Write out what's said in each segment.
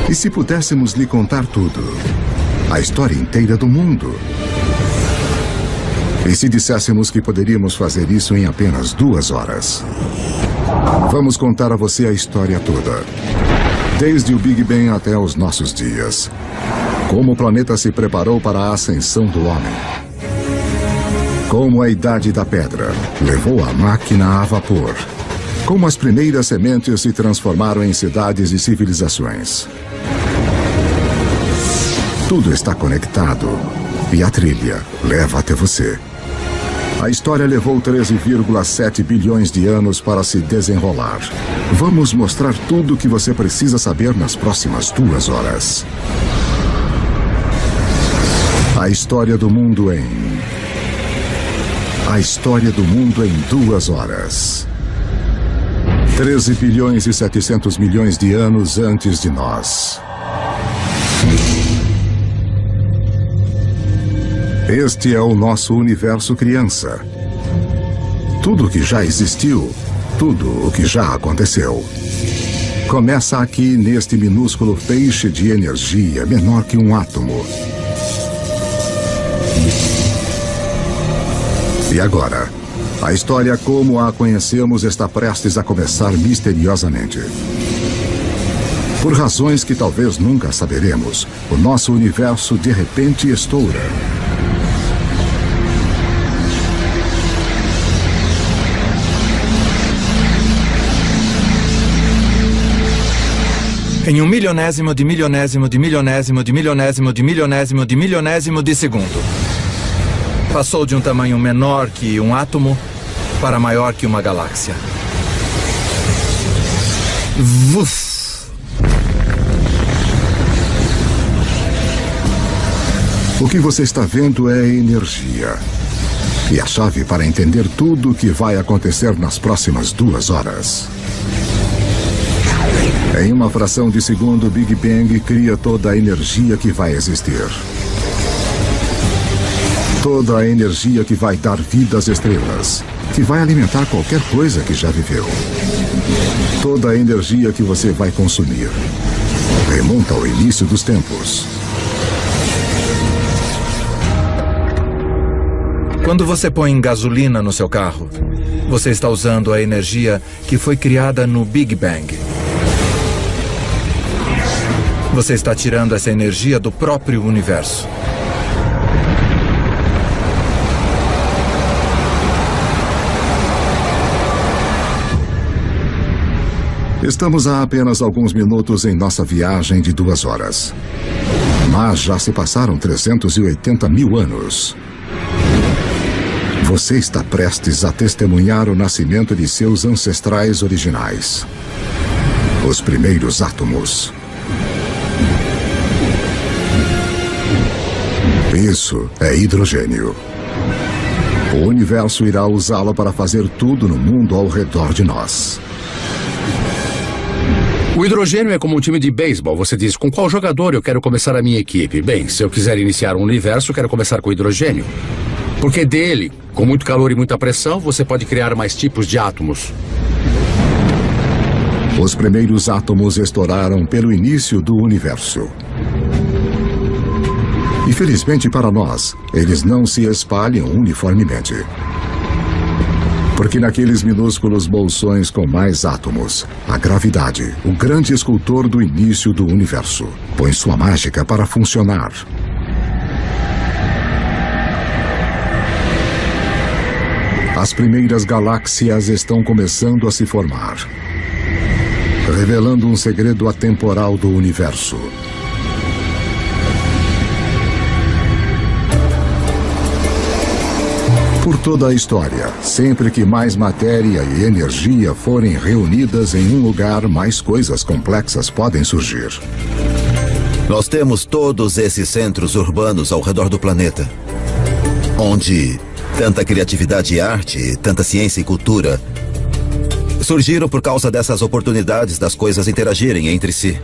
E se pudéssemos lhe contar tudo? A história inteira do mundo? E se disséssemos que poderíamos fazer isso em apenas 2 horas? Vamos contar a você a história toda. Desde o Big Bang até os nossos dias. Como o planeta se preparou para a ascensão do homem. Como a Idade da Pedra levou a máquina a vapor. Como as primeiras sementes se transformaram em cidades e civilizações. Tudo está conectado e a trilha leva até você. A história levou 13,7 bilhões de anos para se desenrolar. Vamos mostrar tudo o que você precisa saber nas próximas 2 horas. A história do mundo em... A história do mundo em 2 horas. 13 bilhões e 700 milhões de anos antes de nós. Este é o nosso universo criança. Tudo o que já existiu, tudo o que já aconteceu. Começa aqui neste minúsculo feixe de energia menor que um átomo. E agora, a história como a conhecemos está prestes a começar misteriosamente. Por razões que talvez nunca saberemos, o nosso universo de repente estoura. Em 1 milionésimo de milionésimo de milionésimo de milionésimo de milionésimo de milionésimo de segundo. Passou de um tamanho menor que um átomo para maior que uma galáxia. Vuf! O que você está vendo é energia. E a chave para entender tudo o que vai acontecer nas próximas 2 horas. Em uma fração de segundo, o Big Bang cria toda a energia que vai existir. Toda a energia que vai dar vida às estrelas, que vai alimentar qualquer coisa que já viveu. Toda a energia que você vai consumir remonta ao início dos tempos. Quando você põe gasolina no seu carro, você está usando a energia que foi criada no Big Bang. Você está tirando essa energia do próprio universo. Estamos há apenas alguns minutos em nossa viagem de 2 horas. Mas já se passaram 380 mil anos. Você está prestes a testemunhar o nascimento de seus ancestrais originais. Os primeiros átomos. Isso é hidrogênio. O universo irá usá-lo para fazer tudo no mundo ao redor de nós. O hidrogênio é como um time de beisebol. Você diz, com qual jogador eu quero começar a minha equipe? Bem, se eu quiser iniciar um universo, eu quero começar com hidrogênio. Porque dele, com muito calor e muita pressão, você pode criar mais tipos de átomos. Os primeiros átomos estouraram pelo início do universo. E felizmente para nós, eles não se espalham uniformemente. Porque naqueles minúsculos bolsões com mais átomos, a gravidade, o grande escultor do início do universo, põe sua mágica para funcionar. As primeiras galáxias estão começando a se formar, revelando um segredo atemporal do universo. Por toda a história, sempre que mais matéria e energia forem reunidas em um lugar, mais coisas complexas podem surgir. Nós temos todos esses centros urbanos ao redor do planeta, onde tanta criatividade e arte, tanta ciência e cultura surgiram por causa dessas oportunidades das coisas interagirem entre si.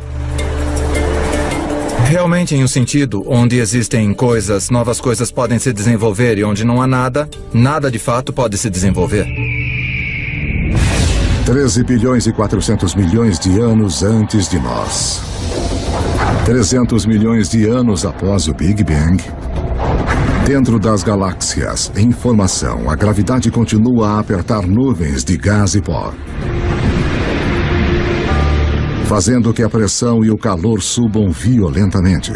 Realmente em um sentido, onde existem coisas, novas coisas podem se desenvolver e onde não há nada, nada de fato pode se desenvolver. 13 bilhões e 400 milhões de anos antes de nós. 300 milhões de anos após o Big Bang, dentro das galáxias, em formação, a gravidade continua a apertar nuvens de gás e pó, fazendo que a pressão e o calor subam violentamente.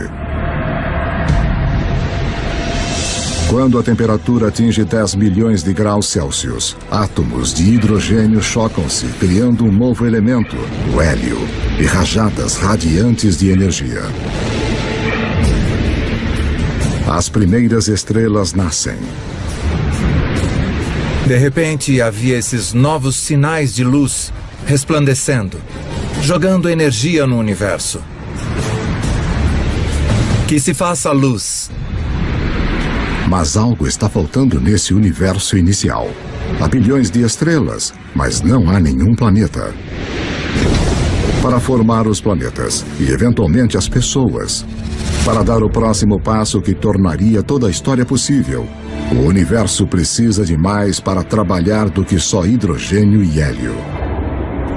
Quando a temperatura atinge 10 milhões de graus Celsius, átomos de hidrogênio chocam-se, criando um novo elemento, o hélio, e rajadas radiantes de energia. As primeiras estrelas nascem. De repente, havia esses novos sinais de luz resplandecendo, jogando energia no universo. Que se faça luz. Mas algo está faltando nesse universo inicial. Há bilhões de estrelas, mas não há nenhum planeta. Para formar os planetas e, eventualmente, as pessoas, para dar o próximo passo que tornaria toda a história possível, o universo precisa de mais para trabalhar do que só hidrogênio e hélio.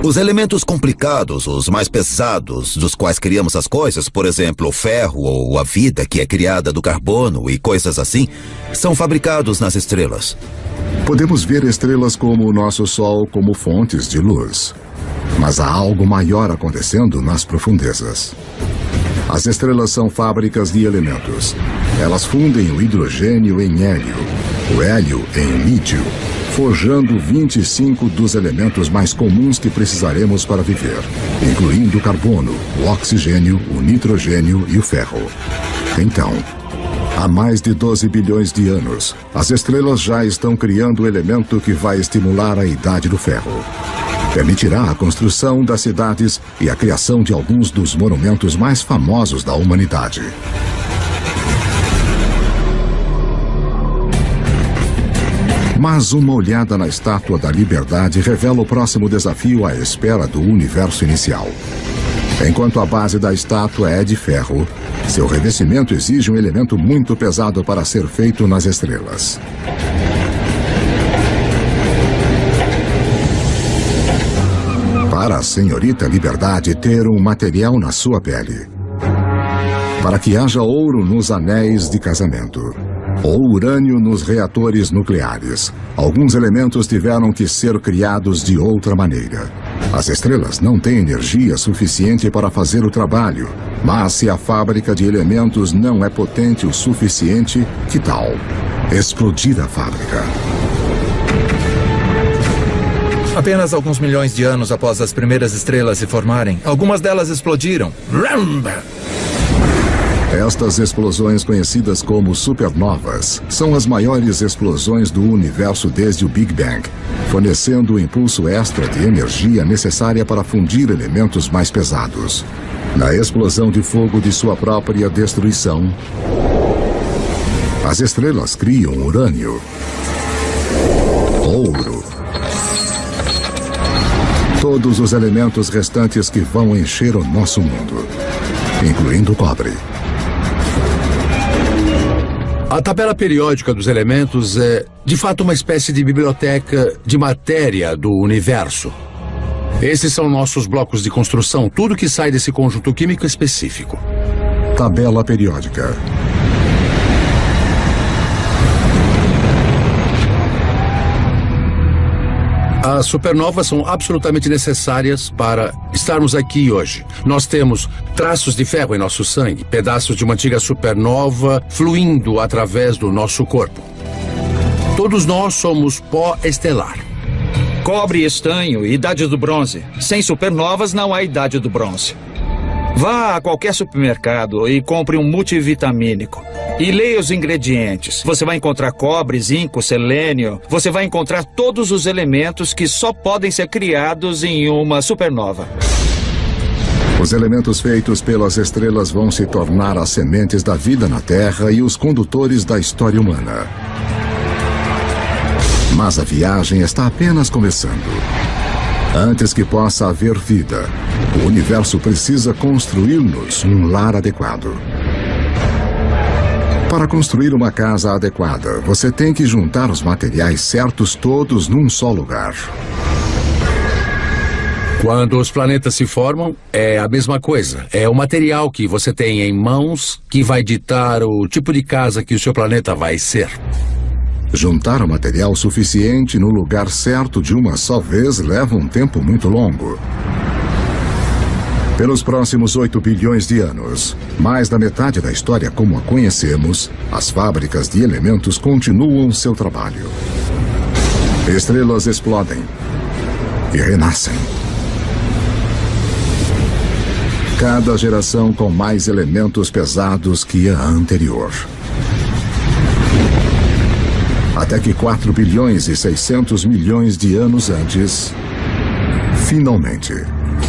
Os elementos complicados, os mais pesados, dos quais criamos as coisas, por exemplo, o ferro ou a vida que é criada do carbono e coisas assim, são fabricados nas estrelas. Podemos ver estrelas como o nosso Sol como fontes de luz. Mas há algo maior acontecendo nas profundezas. As estrelas são fábricas de elementos. Elas fundem o hidrogênio em hélio, o hélio em lítio, forjando 25 dos elementos mais comuns que precisaremos para viver, incluindo o carbono, o oxigênio, o nitrogênio e o ferro. Então, há mais de 12 bilhões de anos, as estrelas já estão criando o elemento que vai estimular a idade do ferro. Permitirá a construção das cidades e a criação de alguns dos monumentos mais famosos da humanidade. Mas uma olhada na Estátua da Liberdade revela o próximo desafio à espera do universo inicial. Enquanto a base da estátua é de ferro, seu revestimento exige um elemento muito pesado para ser feito nas estrelas. Para a senhorita Liberdade ter um material na sua pele. Para que haja ouro nos anéis de casamento. Ou urânio nos reatores nucleares. Alguns elementos tiveram que ser criados de outra maneira. As estrelas não têm energia suficiente para fazer o trabalho, mas se a fábrica de elementos não é potente o suficiente, que tal explodir a fábrica? Apenas alguns milhões de anos após as primeiras estrelas se formarem, algumas delas explodiram. Estas explosões, conhecidas como supernovas, são as maiores explosões do universo desde o Big Bang, fornecendo o impulso extra de energia necessária para fundir elementos mais pesados. Na explosão de fogo de sua própria destruição, as estrelas criam urânio, ouro, todos os elementos restantes que vão encher o nosso mundo, incluindo o cobre. A tabela periódica dos elementos é, de fato, uma espécie de biblioteca de matéria do universo. Esses são nossos blocos de construção, tudo que sai desse conjunto químico específico. Tabela periódica. As supernovas são absolutamente necessárias para estarmos aqui hoje. Nós temos traços de ferro em nosso sangue, pedaços de uma antiga supernova fluindo através do nosso corpo. Todos nós somos pó estelar. Cobre e estanho, idade do bronze. Sem supernovas não há idade do bronze. Vá a qualquer supermercado e compre um multivitamínico. E leia os ingredientes. Você vai encontrar cobre, zinco, selênio. Você vai encontrar todos os elementos que só podem ser criados em uma supernova. Os elementos feitos pelas estrelas vão se tornar as sementes da vida na Terra e os condutores da história humana. Mas a viagem está apenas começando. Antes que possa haver vida, o universo precisa construir-nos um lar adequado. Para construir uma casa adequada, você tem que juntar os materiais certos todos num só lugar. Quando os planetas se formam, é a mesma coisa. É o material que você tem em mãos que vai ditar o tipo de casa que o seu planeta vai ser. Juntar o material suficiente no lugar certo de uma só vez leva um tempo muito longo. Pelos próximos 8 bilhões de anos, mais da metade da história como a conhecemos, as fábricas de elementos continuam seu trabalho. Estrelas explodem e renascem. Cada geração com mais elementos pesados que a anterior. Até que 4 bilhões e 600 milhões de anos antes, finalmente,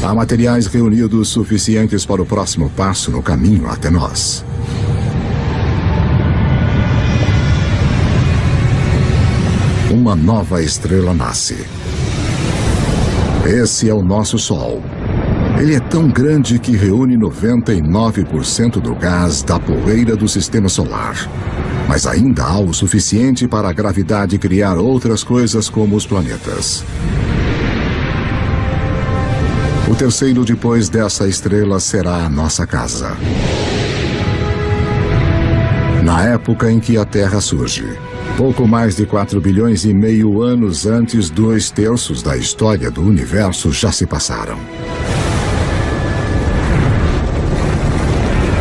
há materiais reunidos suficientes para o próximo passo no caminho até nós. Uma nova estrela nasce. Esse é o nosso Sol. Ele é tão grande que reúne 99% do gás da poeira do sistema solar. Mas ainda há o suficiente para a gravidade criar outras coisas como os planetas. O terceiro depois dessa estrela será a nossa casa. Na época em que a Terra surge, pouco mais de 4 bilhões e meio anos antes, 2/3 da história do universo já se passaram.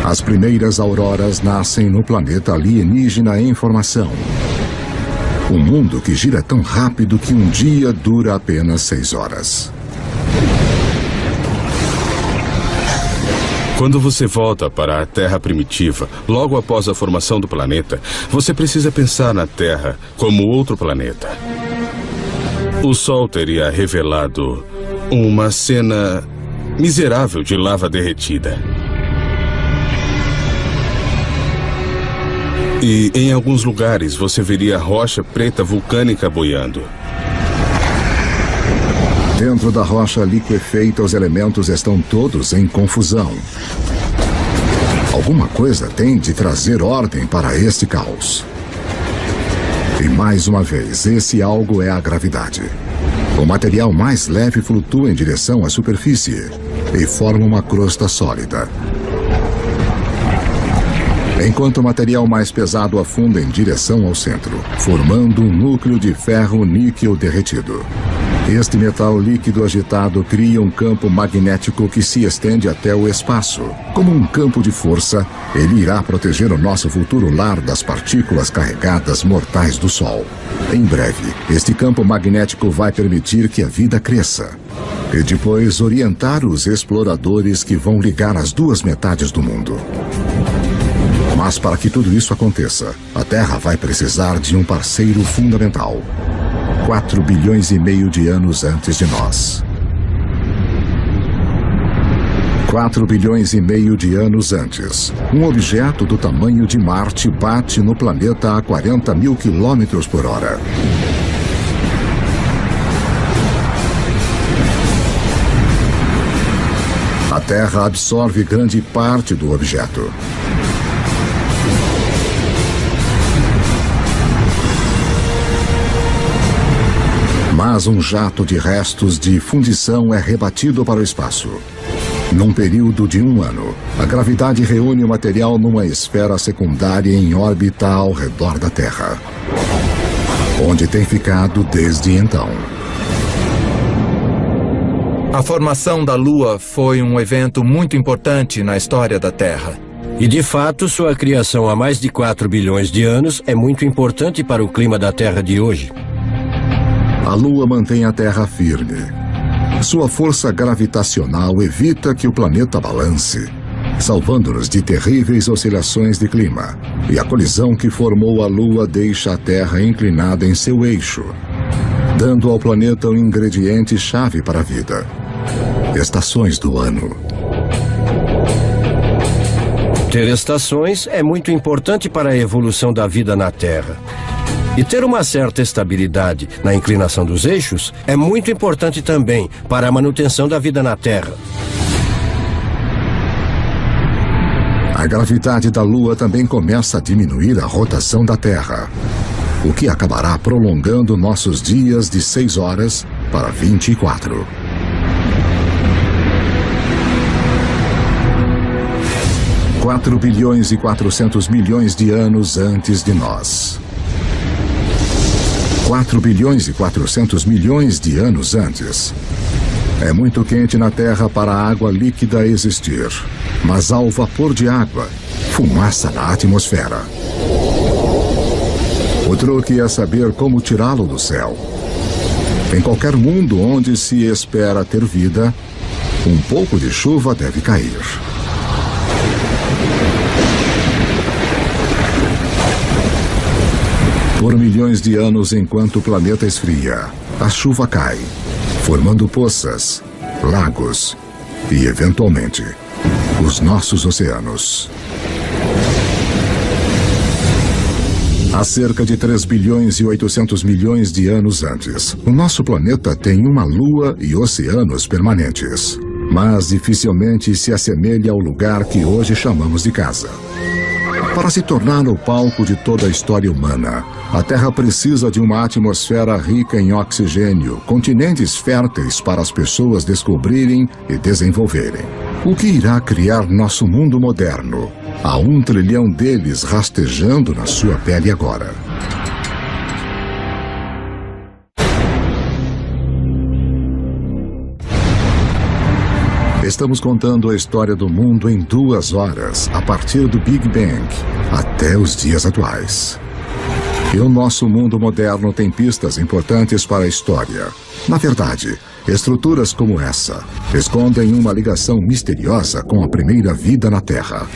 As primeiras auroras nascem no planeta alienígena em formação. Um mundo que gira tão rápido que um dia dura apenas 6 horas. Quando você volta para a Terra primitiva, logo após a formação do planeta, você precisa pensar na Terra como outro planeta. O Sol teria revelado uma cena miserável de lava derretida. E em alguns lugares você veria rocha preta vulcânica boiando. Dentro da rocha liquefeita, os elementos estão todos em confusão. Alguma coisa tem de trazer ordem para este caos. E mais uma vez, esse algo é a gravidade. O material mais leve flutua em direção à superfície e forma uma crosta sólida. Enquanto o material mais pesado afunda em direção ao centro, formando um núcleo de ferro-níquel derretido. Este metal líquido agitado cria um campo magnético que se estende até o espaço. Como um campo de força, ele irá proteger o nosso futuro lar das partículas carregadas mortais do Sol. Em breve, este campo magnético vai permitir que a vida cresça. E depois orientar os exploradores que vão ligar as duas metades do mundo. Mas para que tudo isso aconteça, a Terra vai precisar de um parceiro fundamental. 4 bilhões e meio de anos antes de nós. 4 bilhões e meio de anos antes, um objeto do tamanho de Marte bate no planeta a 40 mil quilômetros por hora. A Terra absorve grande parte do objeto. Mas um jato de restos de fundição é rebatido para o espaço. Num período de 1 ano, a gravidade reúne o material numa esfera secundária em órbita ao redor da Terra, onde tem ficado desde então. A formação da Lua foi um evento muito importante na história da Terra. E de fato, sua criação há mais de 4 bilhões de anos é muito importante para o clima da Terra de hoje. A Lua mantém a Terra firme. Sua força gravitacional evita que o planeta balance, salvando-nos de terríveis oscilações de clima. E a colisão que formou a Lua deixa a Terra inclinada em seu eixo, dando ao planeta um ingrediente-chave para a vida: estações do ano. Ter estações é muito importante para a evolução da vida na Terra. E ter uma certa estabilidade na inclinação dos eixos é muito importante também para a manutenção da vida na Terra. A gravidade da Lua também começa a diminuir a rotação da Terra, o que acabará prolongando nossos dias de 6 horas para 24. 4 bilhões e 400 milhões de anos antes de nós. 4 bilhões e 400 milhões de anos antes. É muito quente na Terra para a água líquida existir, mas há o vapor de água, fumaça na atmosfera. O truque é saber como tirá-lo do céu. Em qualquer mundo onde se espera ter vida, um pouco de chuva deve cair. Por milhões de anos, enquanto o planeta esfria, a chuva cai, formando poças, lagos e, eventualmente, os nossos oceanos. Há cerca de 3 bilhões e 800 milhões de anos antes, o nosso planeta tem uma lua e oceanos permanentes, mas dificilmente se assemelha ao lugar que hoje chamamos de casa. Para se tornar o palco de toda a história humana, a Terra precisa de uma atmosfera rica em oxigênio, continentes férteis para as pessoas descobrirem e desenvolverem. O que irá criar nosso mundo moderno? Há 1 trilhão deles rastejando na sua pele agora. Estamos contando a história do mundo em 2 horas, a partir do Big Bang até os dias atuais. E o nosso mundo moderno tem pistas importantes para a história. Na verdade, estruturas como essa escondem uma ligação misteriosa com a primeira vida na Terra.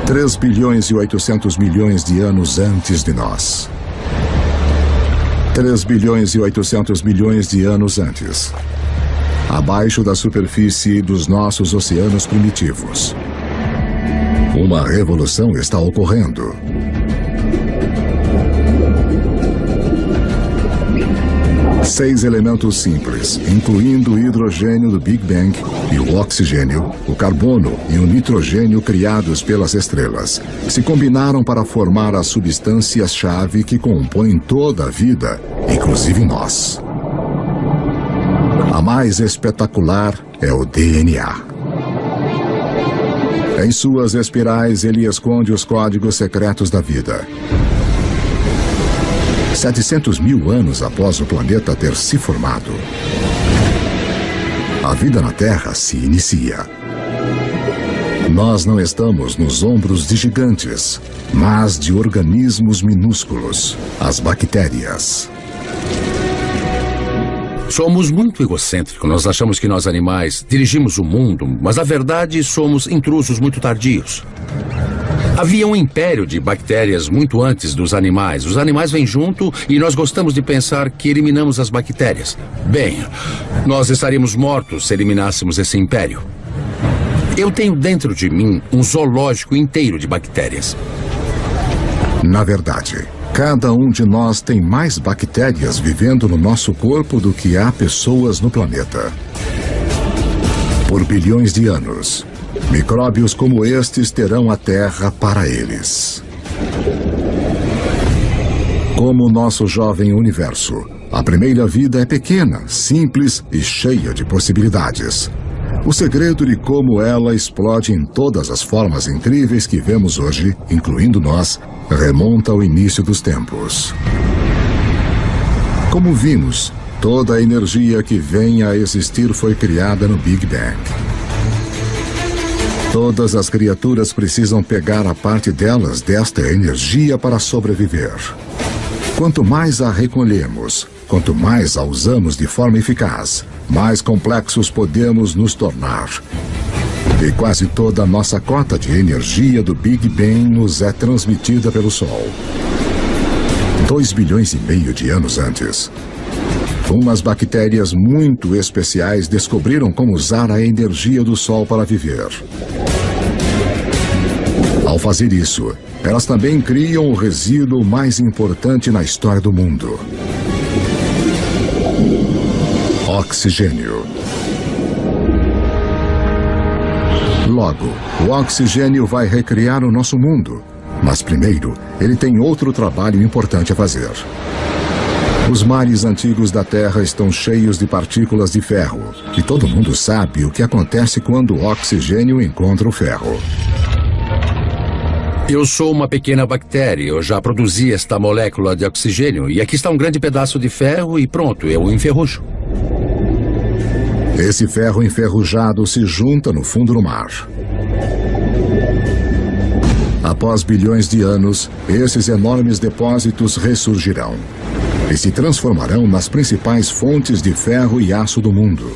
3 bilhões e 800 milhões de anos antes de nós. 3 bilhões e 800 milhões de anos antes. Abaixo da superfície dos nossos oceanos primitivos. Uma revolução está ocorrendo. Seis elementos simples, incluindo o hidrogênio do Big Bang e o oxigênio, o carbono e o nitrogênio criados pelas estrelas, se combinaram para formar as substâncias-chave que compõem toda a vida, inclusive nós. A mais espetacular é o DNA. Em suas espirais, ele esconde os códigos secretos da vida. 700 mil anos após o planeta ter se formado, a vida na Terra se inicia. Nós não estamos nos ombros de gigantes, mas de organismos minúsculos, as bactérias. Somos muito egocêntricos. Nós achamos que nós animais dirigimos o mundo, mas na verdade somos intrusos muito tardios. Havia um império de bactérias muito antes dos animais. Os animais vêm junto e nós gostamos de pensar que eliminamos as bactérias. Bem, nós estaríamos mortos se eliminássemos esse império. Eu tenho dentro de mim um zoológico inteiro de bactérias. Na verdade, cada um de nós tem mais bactérias vivendo no nosso corpo do que há pessoas no planeta. Por bilhões de anos, micróbios como estes terão a Terra para eles. Como o nosso jovem universo, a primeira vida é pequena, simples e cheia de possibilidades. O segredo de como ela explode em todas as formas incríveis que vemos hoje, incluindo nós, remonta ao início dos tempos. Como vimos, toda a energia que vem a existir foi criada no Big Bang. Todas as criaturas precisam pegar a parte delas desta energia para sobreviver. Quanto mais a recolhemos, quanto mais a usamos de forma eficaz, mais complexos podemos nos tornar. E quase toda a nossa cota de energia do Big Bang nos é transmitida pelo Sol. 2 bilhões e meio de anos antes, umas bactérias muito especiais descobriram como usar a energia do Sol para viver. Ao fazer isso, elas também criam o resíduo mais importante na história do mundo: oxigênio. Logo, o oxigênio vai recriar o nosso mundo. Mas primeiro, ele tem outro trabalho importante a fazer. Os mares antigos da Terra estão cheios de partículas de ferro. E todo mundo sabe o que acontece quando o oxigênio encontra o ferro. Eu sou uma pequena bactéria. Eu já produzi esta molécula de oxigênio. E aqui está um grande pedaço de ferro e pronto, eu o enferrujo. Esse ferro enferrujado se junta no fundo do mar. Após bilhões de anos, esses enormes depósitos ressurgirão e se transformarão nas principais fontes de ferro e aço do mundo.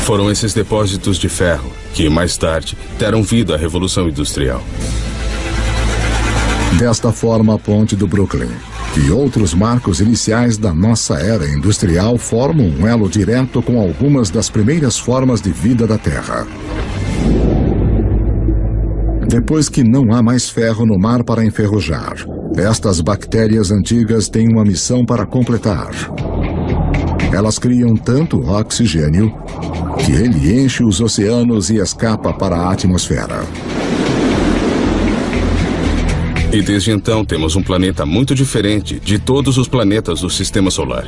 Foram esses depósitos de ferro que, mais tarde, deram vida à Revolução Industrial. Desta forma, a Ponte do Brooklyn e outros marcos iniciais da nossa era industrial formam um elo direto com algumas das primeiras formas de vida da Terra. Depois que não há mais ferro no mar para enferrujar, estas bactérias antigas têm uma missão para completar. Elas criam tanto oxigênio que ele enche os oceanos e escapa para a atmosfera. E desde então temos um planeta muito diferente de todos os planetas do Sistema Solar.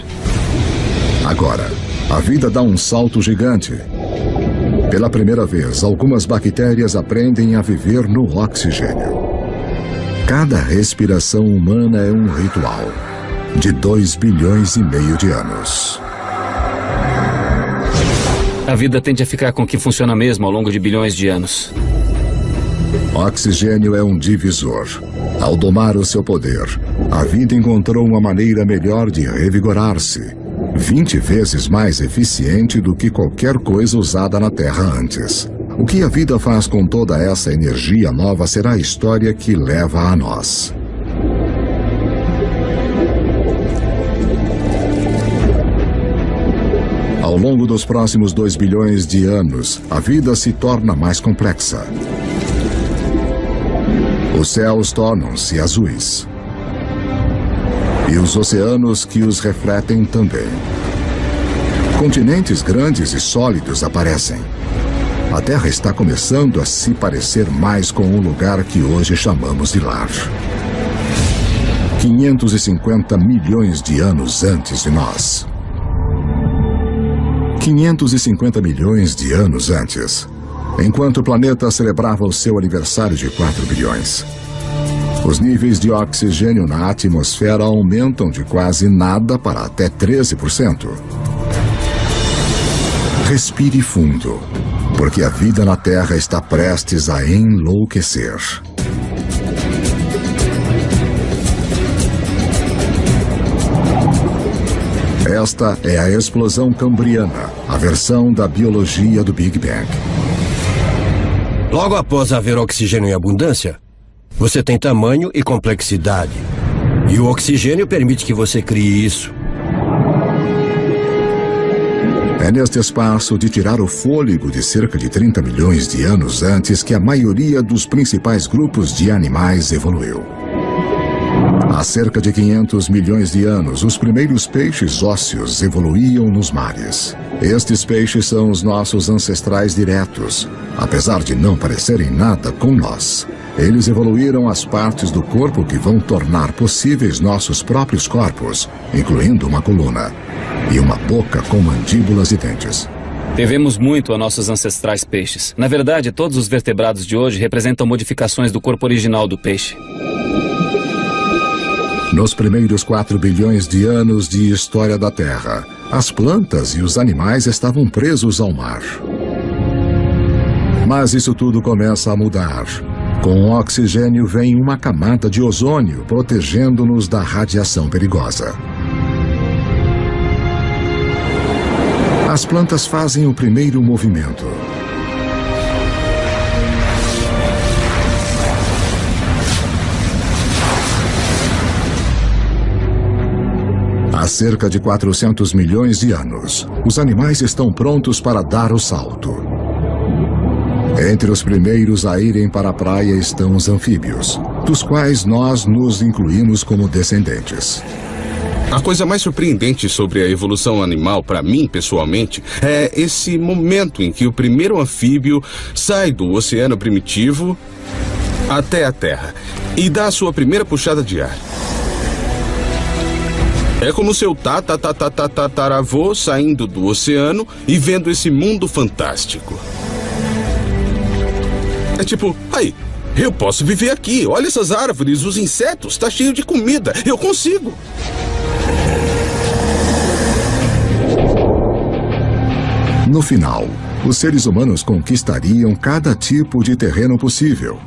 Agora, a vida dá um salto gigante. Pela primeira vez, algumas bactérias aprendem a viver no oxigênio. Cada respiração humana é um ritual de 2,5 bilhões de anos. A vida tende a ficar com o que funciona mesmo ao longo de bilhões de anos. Oxigênio é um divisor. Ao domar o seu poder, a vida encontrou uma maneira melhor de revigorar-se, 20 vezes mais eficiente do que qualquer coisa usada na Terra antes. O que a vida faz com toda essa energia nova será a história que leva a nós. Ao longo dos próximos 2 bilhões de anos, a vida se torna mais complexa. Os céus tornam-se azuis. E os oceanos que os refletem também. Continentes grandes e sólidos aparecem. A Terra está começando a se parecer mais com o lugar que hoje chamamos de lar. 550 milhões de anos antes de nós. 550 milhões de anos antes, enquanto o planeta celebrava o seu aniversário de 4 bilhões. Os níveis de oxigênio na atmosfera aumentam de quase nada para até 13%. Respire fundo, porque a vida na Terra está prestes a enlouquecer. Esta é a explosão cambriana, a versão da biologia do Big Bang. Logo após haver oxigênio em abundância, você tem tamanho e complexidade. E o oxigênio permite que você crie isso. É neste espaço de tirar o fôlego de cerca de 30 milhões de anos antes que a maioria dos principais grupos de animais evoluiu. Há cerca de 500 milhões de anos, os primeiros peixes ósseos evoluíam nos mares. Estes peixes são os nossos ancestrais diretos, apesar de não parecerem nada com nós. Eles evoluíram as partes do corpo que vão tornar possíveis nossos próprios corpos, incluindo uma coluna e uma boca com mandíbulas e dentes. Devemos muito a nossos ancestrais peixes. Na verdade, todos os vertebrados de hoje representam modificações do corpo original do peixe. Nos primeiros 4 bilhões de anos de história da Terra, as plantas e os animais estavam presos ao mar. Mas isso tudo começa a mudar. Com o oxigênio vem uma camada de ozônio protegendo-nos da radiação perigosa. As plantas fazem o primeiro movimento. Há cerca de 400 milhões de anos, os animais estão prontos para dar o salto. Entre os primeiros a irem para a praia estão os anfíbios, dos quais nós nos incluímos como descendentes. A coisa mais surpreendente sobre a evolução animal, para mim, pessoalmente, é esse momento em que o primeiro anfíbio sai do oceano primitivo até a Terra e dá a sua primeira puxada de ar. É como seu tataravô saindo do oceano e vendo esse mundo fantástico. É tipo, aí, eu posso viver aqui. Olha essas árvores, os insetos, tá cheio de comida. Eu consigo. No final, os seres humanos conquistariam cada tipo de terreno possível.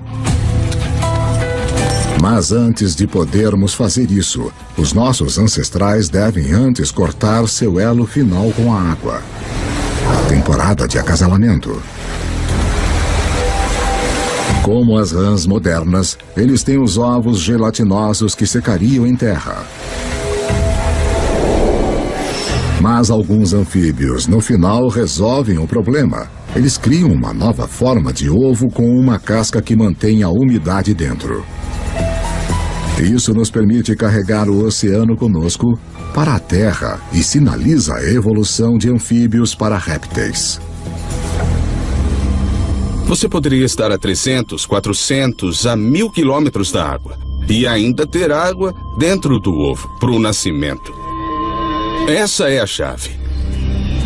Mas antes de podermos fazer isso, os nossos ancestrais devem antes cortar seu elo final com a água. A temporada de acasalamento. Como as rãs modernas, eles têm os ovos gelatinosos que secariam em terra. Mas alguns anfíbios, no final, resolvem o problema. Eles criam uma nova forma de ovo com uma casca que mantém a umidade dentro. Isso nos permite carregar o oceano conosco para a Terra e sinaliza a evolução de anfíbios para répteis. Você poderia estar a 300, 400, a 1000 quilômetros da água e ainda ter água dentro do ovo para o nascimento. Essa é a chave.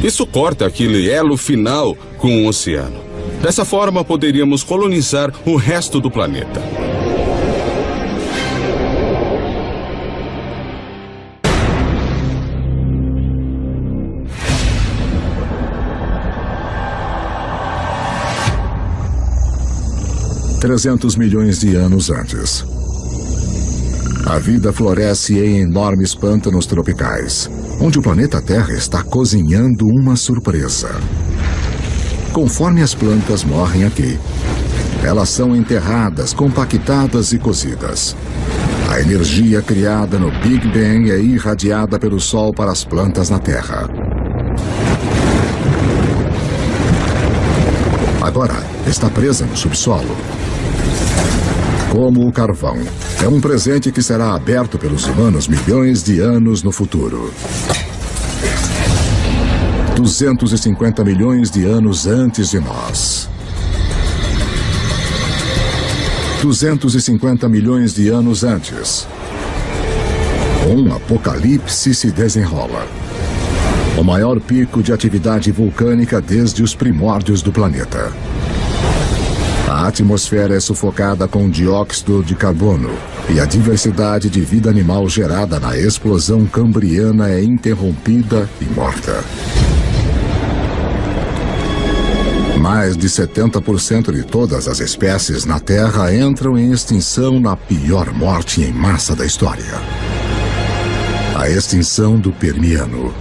Isso corta aquele elo final com o oceano. Dessa forma, poderíamos colonizar o resto do planeta. $300 milhões de anos antes. A vida floresce em enormes pântanos tropicais, onde o planeta Terra está cozinhando uma surpresa. Conforme as plantas morrem aqui, elas são enterradas, compactadas e cozidas. A energia criada no Big Bang é irradiada pelo Sol para as plantas na Terra. Agora está presa no subsolo. Como o carvão, é um presente que será aberto pelos humanos milhões de anos no futuro. 250 milhões de anos antes de nós. 250 milhões de anos antes. Um apocalipse se desenrola. O maior pico de atividade vulcânica desde os primórdios do planeta. A atmosfera é sufocada com dióxido de carbono e a diversidade de vida animal gerada na explosão cambriana é interrompida e morta. Mais de 70% de todas as espécies na Terra entram em extinção na pior morte em massa da história. A extinção do Permiano.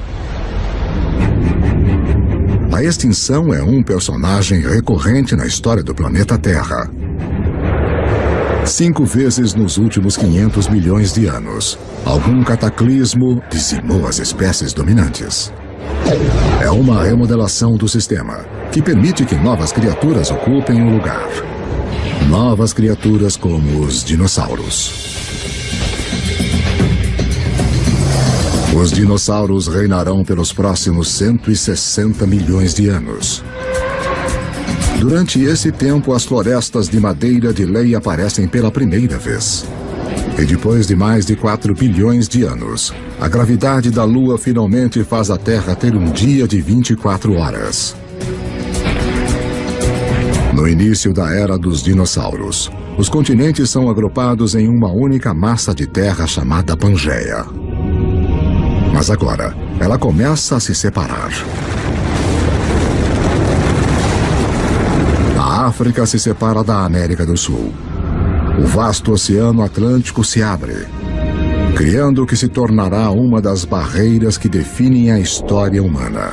A extinção é um personagem recorrente na história do planeta Terra. 5 vezes nos últimos 500 milhões de anos, algum cataclismo dizimou as espécies dominantes. É uma remodelação do sistema, que permite que novas criaturas ocupem o lugar. Novas criaturas como os dinossauros. Os dinossauros reinarão pelos próximos 160 milhões de anos. Durante esse tempo, as florestas de madeira de lei aparecem pela primeira vez. E depois de mais de 4 bilhões de anos, a gravidade da Lua finalmente faz a Terra ter um dia de 24 horas. No início da era dos dinossauros, os continentes são agrupados em uma única massa de terra chamada Pangeia. Mas agora, ela começa a se separar. A África se separa da América do Sul. O vasto Oceano Atlântico se abre, criando o que se tornará uma das barreiras que definem a história humana.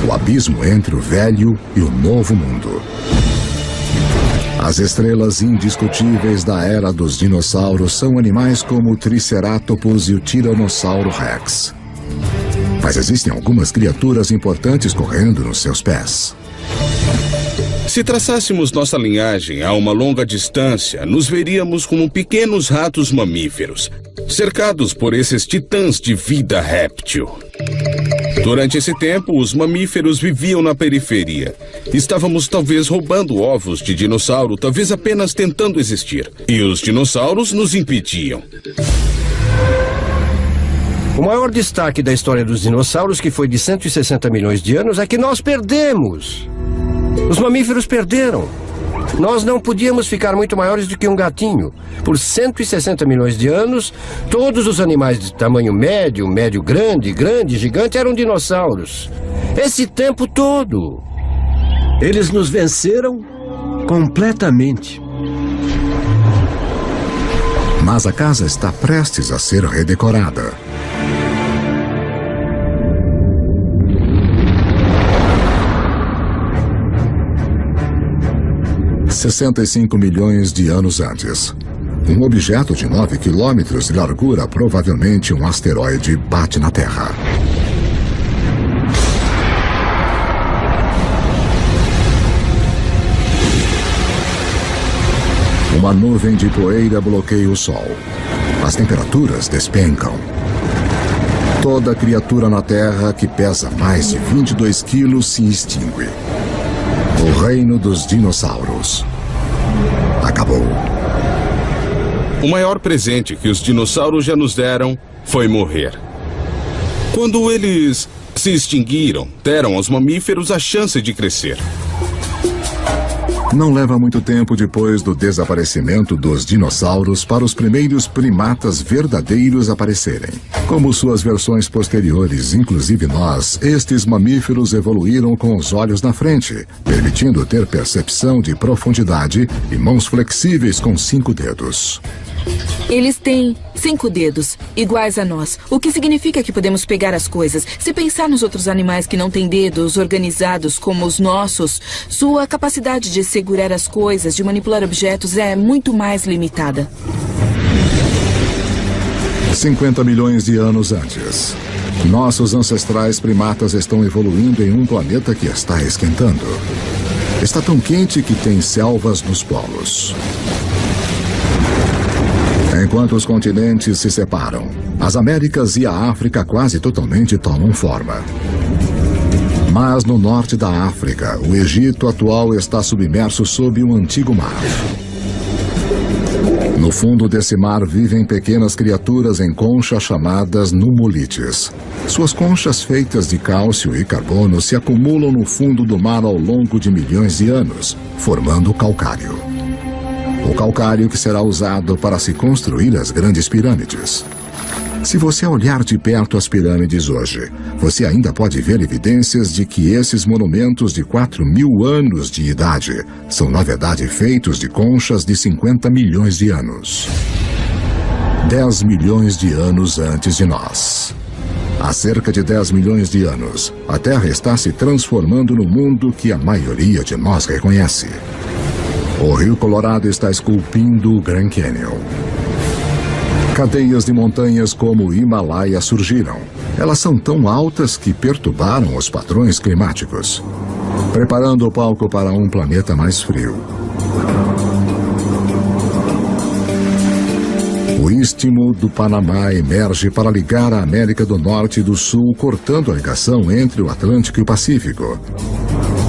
O abismo entre o velho e o novo mundo. As estrelas indiscutíveis da era dos dinossauros são animais como o Triceratopus e o Tiranossauro Rex. Mas existem algumas criaturas importantes correndo nos seus pés. Se traçássemos nossa linhagem a uma longa distância, nos veríamos como pequenos ratos mamíferos, cercados por esses titãs de vida réptil. Durante esse tempo, os mamíferos viviam na periferia. Estávamos talvez roubando ovos de dinossauro, talvez apenas tentando existir. E os dinossauros nos impediam. O maior destaque da história dos dinossauros, que foi de 160 milhões de anos, é que nós perdemos. Os mamíferos perderam. Nós não podíamos ficar muito maiores do que um gatinho. Por 160 milhões de anos, todos os animais de tamanho médio, médio-grande, grande, gigante eram dinossauros. Esse tempo todo. Eles nos venceram completamente. Mas a casa está prestes a ser redecorada. $65 milhões de anos antes. Um objeto de 9 quilômetros de largura, provavelmente um asteroide, bate na Terra. Uma nuvem de poeira bloqueia o Sol. As temperaturas despencam. Toda criatura na Terra que pesa mais de 22 quilos se extingue. O reino dos dinossauros acabou. O maior presente que os dinossauros já nos deram foi morrer. Quando eles se extinguiram, deram aos mamíferos a chance de crescer. Não leva muito tempo depois do desaparecimento dos dinossauros para os primeiros primatas verdadeiros aparecerem. Como suas versões posteriores, inclusive nós, estes mamíferos evoluíram com os olhos na frente, permitindo ter percepção de profundidade e mãos flexíveis com 5 dedos. Eles têm 5 dedos, iguais a nós, o que significa que podemos pegar as coisas. Se pensar nos outros animais que não têm dedos organizados como os nossos, sua capacidade de segurar as coisas, de manipular objetos é muito mais limitada. 50 milhões de anos antes. Nossos ancestrais primatas estão evoluindo em um planeta que está esquentando. Está tão quente que tem selvas nos polos. Enquanto os continentes se separam, as Américas e a África quase totalmente tomam forma. Mas no norte da África, o Egito atual está submerso sob um antigo mar. No fundo desse mar vivem pequenas criaturas em conchas chamadas nummulites. Suas conchas feitas de cálcio e carbono se acumulam no fundo do mar ao longo de milhões de anos, formando calcário. O calcário que será usado para se construir as grandes pirâmides. Se você olhar de perto as pirâmides hoje, você ainda pode ver evidências de que esses monumentos de 4.000 anos de idade são, na verdade, feitos de conchas de 50 milhões de anos. 10 milhões de anos antes de nós. Há cerca de 10 milhões de anos, a Terra está se transformando no mundo que a maioria de nós reconhece. O Rio Colorado está esculpindo o Grand Canyon. Cadeias de montanhas como o Himalaia surgiram. Elas são tão altas que perturbaram os padrões climáticos, preparando o palco para um planeta mais frio. O Istmo do Panamá emerge para ligar a América do Norte e do Sul, cortando a ligação entre o Atlântico e o Pacífico,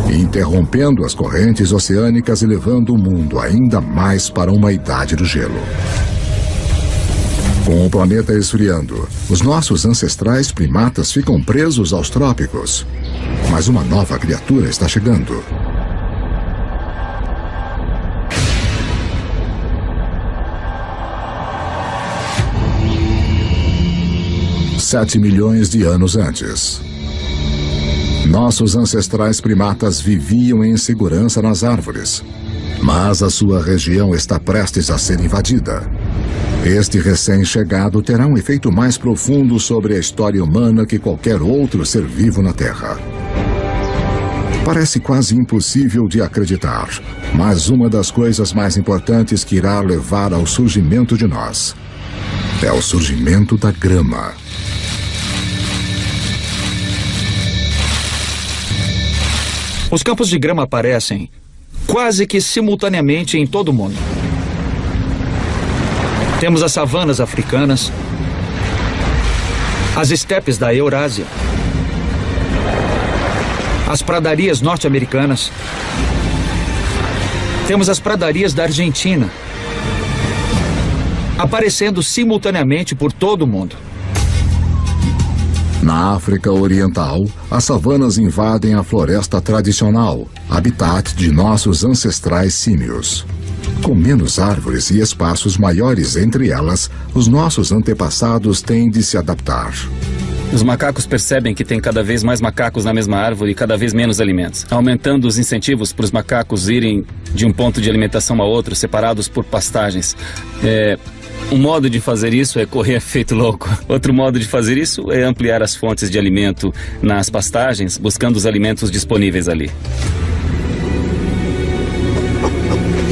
interrompendo as correntes oceânicas e levando o mundo ainda mais para uma idade do gelo. Com o planeta esfriando, os nossos ancestrais primatas ficam presos aos trópicos. Mas uma nova criatura está chegando. Sete milhões de anos antes. Nossos ancestrais primatas viviam em segurança nas árvores, mas a sua região está prestes a ser invadida. Este recém-chegado terá um efeito mais profundo sobre a história humana que qualquer outro ser vivo na Terra. Parece quase impossível de acreditar, mas uma das coisas mais importantes que irá levar ao surgimento de nós é o surgimento da grama. Os campos de grama aparecem quase que simultaneamente em todo o mundo. Temos as savanas africanas, as estepes da Eurásia, as pradarias norte-americanas, temos as pradarias da Argentina, aparecendo simultaneamente por todo o mundo. Na África Oriental, as savanas invadem a floresta tradicional, habitat de nossos ancestrais símios. Com menos árvores e espaços maiores entre elas, os nossos antepassados têm de se adaptar. Os macacos percebem que tem cada vez mais macacos na mesma árvore e cada vez menos alimentos, aumentando os incentivos para os macacos irem de um ponto de alimentação a outro, separados por pastagens. Um modo de fazer isso é correr feito louco. Outro modo de fazer isso é ampliar as fontes de alimento nas pastagens, buscando os alimentos disponíveis ali.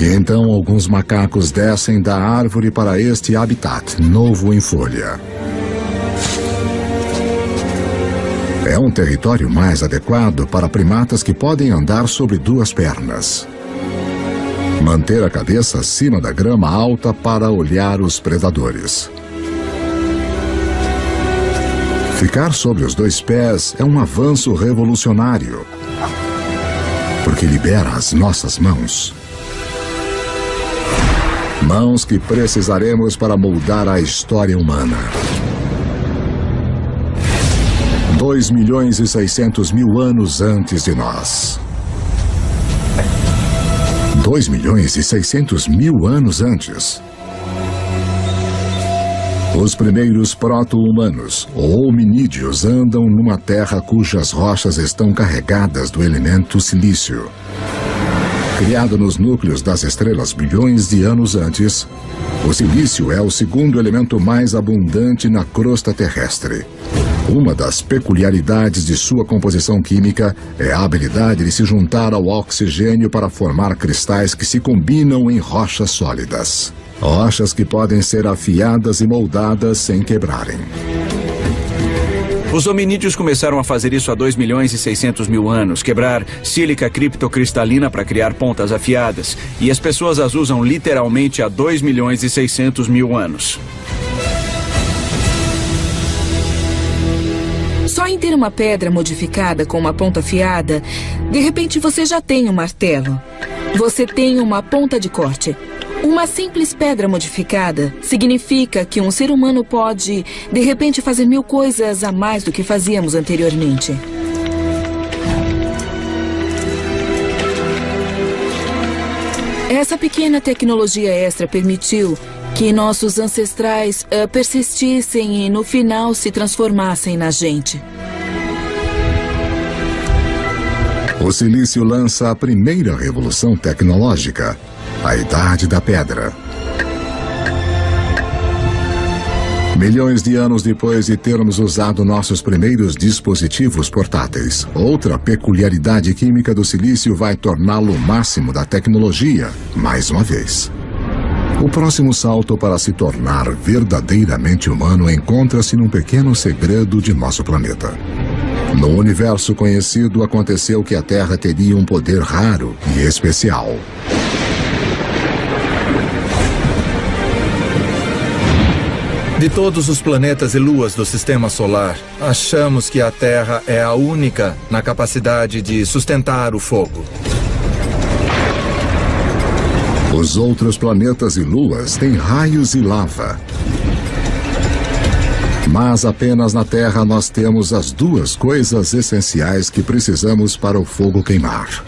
E então alguns macacos descem da árvore para este habitat novo em folha. É um território mais adequado para primatas que podem andar sobre duas pernas. Manter a cabeça acima da grama alta para olhar os predadores. Ficar sobre os dois pés é um avanço revolucionário, porque libera as nossas mãos. Mãos que precisaremos para moldar a história humana. 2.600.000 anos antes de nós. 2.600.000 anos antes. Os primeiros proto-humanos, ou hominídeos, andam numa terra cujas rochas estão carregadas do elemento silício. Criado nos núcleos das estrelas bilhões de anos antes, o silício é o segundo elemento mais abundante na crosta terrestre. Uma das peculiaridades de sua composição química é a habilidade de se juntar ao oxigênio para formar cristais que se combinam em rochas sólidas. Rochas que podem ser afiadas e moldadas sem quebrarem. Os hominídeos começaram a fazer isso há 2.600.000 anos, quebrar sílica criptocristalina para criar pontas afiadas. E as pessoas as usam literalmente há 2.600.000 anos. Só em ter uma pedra modificada com uma ponta afiada, de repente você já tem um martelo. Você tem uma ponta de corte. Uma simples pedra modificada significa que um ser humano pode, de repente, fazer 1000 coisas a mais do que fazíamos anteriormente. Essa pequena tecnologia extra permitiu que nossos ancestrais persistissem e, no final, se transformassem na gente. O silício lança a primeira revolução tecnológica, a Idade da Pedra. Milhões de anos depois de termos usado nossos primeiros dispositivos portáteis, outra peculiaridade química do silício vai torná-lo o máximo da tecnologia, mais uma vez. O próximo salto para se tornar verdadeiramente humano encontra-se num pequeno segredo de nosso planeta. No universo conhecido, aconteceu que a Terra teria um poder raro e especial. De todos os planetas e luas do Sistema Solar, achamos que a Terra é a única na capacidade de sustentar o fogo. Os outros planetas e luas têm raios e lava. Mas apenas na Terra nós temos as duas coisas essenciais que precisamos para o fogo queimar.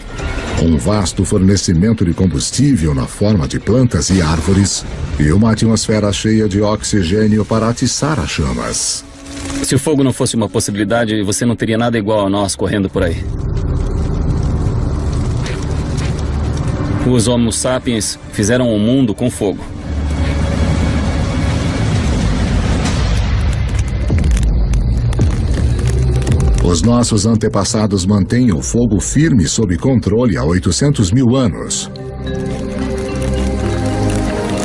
Um vasto fornecimento de combustível na forma de plantas e árvores e uma atmosfera cheia de oxigênio para atiçar as chamas. Se o fogo não fosse uma possibilidade, você não teria nada igual a nós correndo por aí. Os Homo sapiens fizeram um mundo com fogo. Os nossos antepassados mantêm o fogo firme sob controle há 800.000 anos.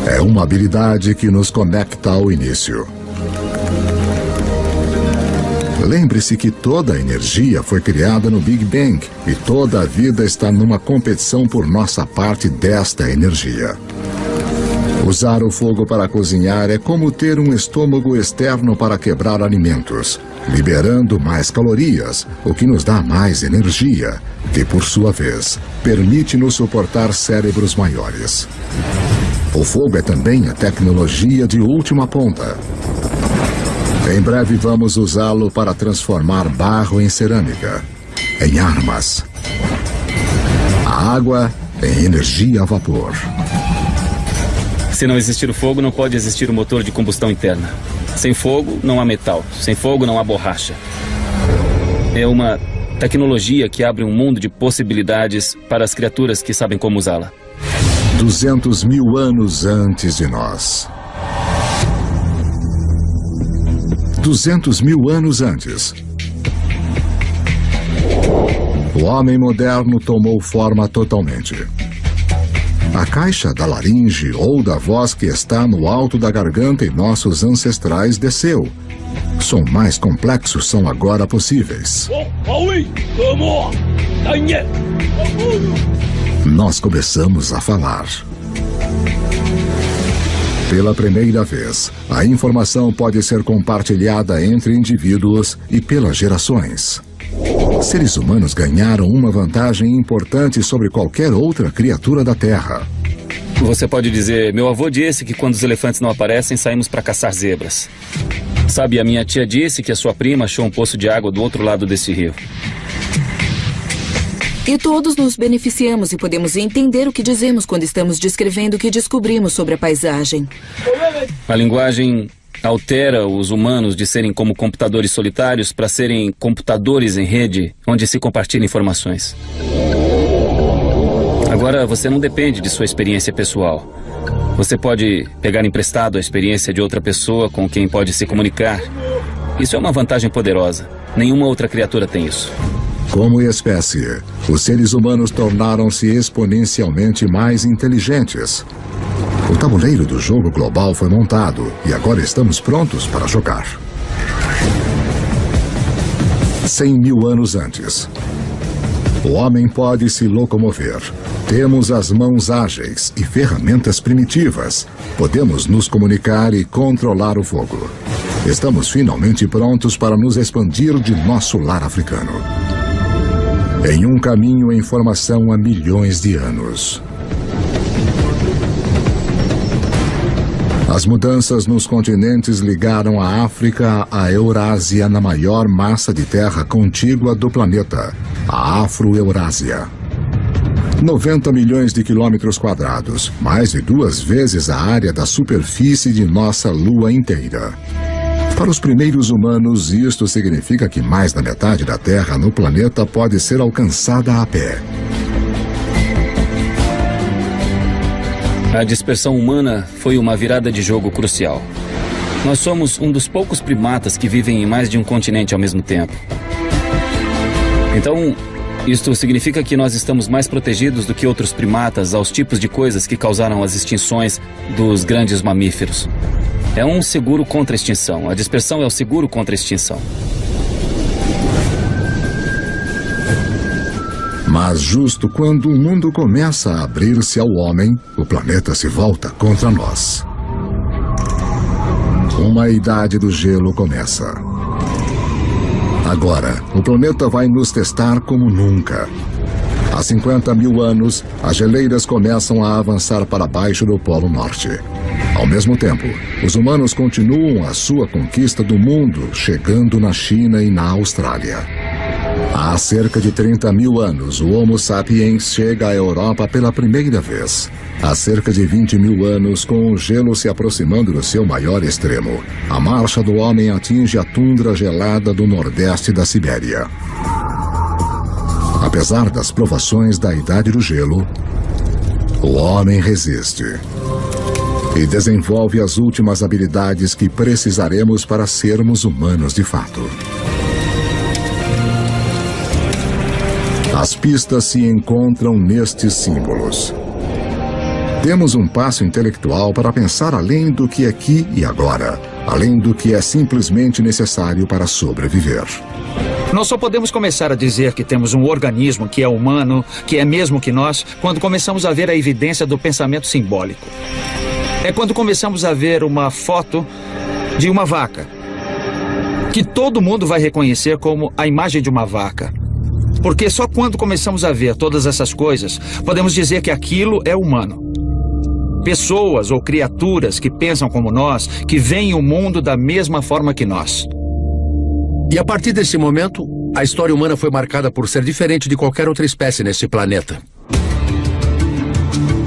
É uma habilidade que nos conecta ao início. Lembre-se que toda a energia foi criada no Big Bang e toda a vida está numa competição por nossa parte desta energia. Usar o fogo para cozinhar é como ter um estômago externo para quebrar alimentos, liberando mais calorias, o que nos dá mais energia, que por sua vez permite-nos suportar cérebros maiores. O fogo é também a tecnologia de última ponta. Em breve vamos usá-lo para transformar barro em cerâmica, em armas, a água em energia a vapor. Se não existir o fogo, não pode existir o motor de combustão interna. Sem fogo, não há metal. Sem fogo, não há borracha. É uma tecnologia que abre um mundo de possibilidades para as criaturas que sabem como usá-la. 200 mil anos antes de nós. 200 mil anos antes. O homem moderno tomou forma totalmente. A caixa da laringe ou da voz que está no alto da garganta em nossos ancestrais desceu. Som mais complexos são agora possíveis. Nós começamos a falar. Pela primeira vez, a informação pode ser compartilhada entre indivíduos e pelas gerações. Seres humanos ganharam uma vantagem importante sobre qualquer outra criatura da Terra. Você pode dizer, meu avô disse que quando os elefantes não aparecem, saímos para caçar zebras. Sabe, a minha tia disse que a sua prima achou um poço de água do outro lado desse rio. E todos nos beneficiamos e podemos entender o que dizemos quando estamos descrevendo o que descobrimos sobre a paisagem. A linguagem altera os humanos de serem como computadores solitários para serem computadores em rede, onde se compartilham informações. Agora, você não depende de sua experiência pessoal. Você pode pegar emprestado a experiência de outra pessoa com quem pode se comunicar. Isso é uma vantagem poderosa. Nenhuma outra criatura tem isso. Como espécie, os seres humanos tornaram-se exponencialmente mais inteligentes. O tabuleiro do jogo global foi montado e agora estamos prontos para jogar. 100 mil anos antes. O homem pode se locomover. Temos as mãos ágeis e ferramentas primitivas. Podemos nos comunicar e controlar o fogo. Estamos finalmente prontos para nos expandir de nosso lar africano. Em um caminho em formação há milhões de anos. As mudanças nos continentes ligaram a África à Eurásia na maior massa de terra contígua do planeta, a Afro-Eurásia. 90 milhões de quilômetros quadrados, mais de 2 vezes a área da superfície de nossa Lua inteira. Para os primeiros humanos, isto significa que mais da metade da Terra no planeta pode ser alcançada a pé. A dispersão humana foi uma virada de jogo crucial. Nós somos um dos poucos primatas que vivem em mais de um continente ao mesmo tempo. Então, isto significa que nós estamos mais protegidos do que outros primatas aos tipos de coisas que causaram as extinções dos grandes mamíferos. É um seguro contra a extinção. A dispersão é o seguro contra a extinção. Mas justo quando o mundo começa a abrir-se ao homem, o planeta se volta contra nós. Uma idade do gelo começa. Agora, o planeta vai nos testar como nunca. Há 50 mil anos, as geleiras começam a avançar para baixo do Polo Norte. Ao mesmo tempo, os humanos continuam a sua conquista do mundo, chegando na China e na Austrália. Há cerca de 30 mil anos, o Homo sapiens chega à Europa pela primeira vez. Há cerca de 20 mil anos, com o gelo se aproximando do seu maior extremo, a marcha do homem atinge a tundra gelada do nordeste da Sibéria. Apesar das provações da Idade do Gelo, o homem resiste e desenvolve as últimas habilidades que precisaremos para sermos humanos de fato. As pistas se encontram nestes símbolos. Temos um passo intelectual para pensar além do que é aqui e agora, além do que é simplesmente necessário para sobreviver. Nós só podemos começar a dizer que temos um organismo que é humano, que é mesmo que nós, quando começamos a ver a evidência do pensamento simbólico. É quando começamos a ver uma foto de uma vaca, que todo mundo vai reconhecer como a imagem de uma vaca. Porque só quando começamos a ver todas essas coisas, podemos dizer que aquilo é humano. pessoas ou criaturas que pensam como nós, que veem o mundo da mesma forma que nós. E a partir desse momento, a história humana foi marcada por ser diferente de qualquer outra espécie neste planeta.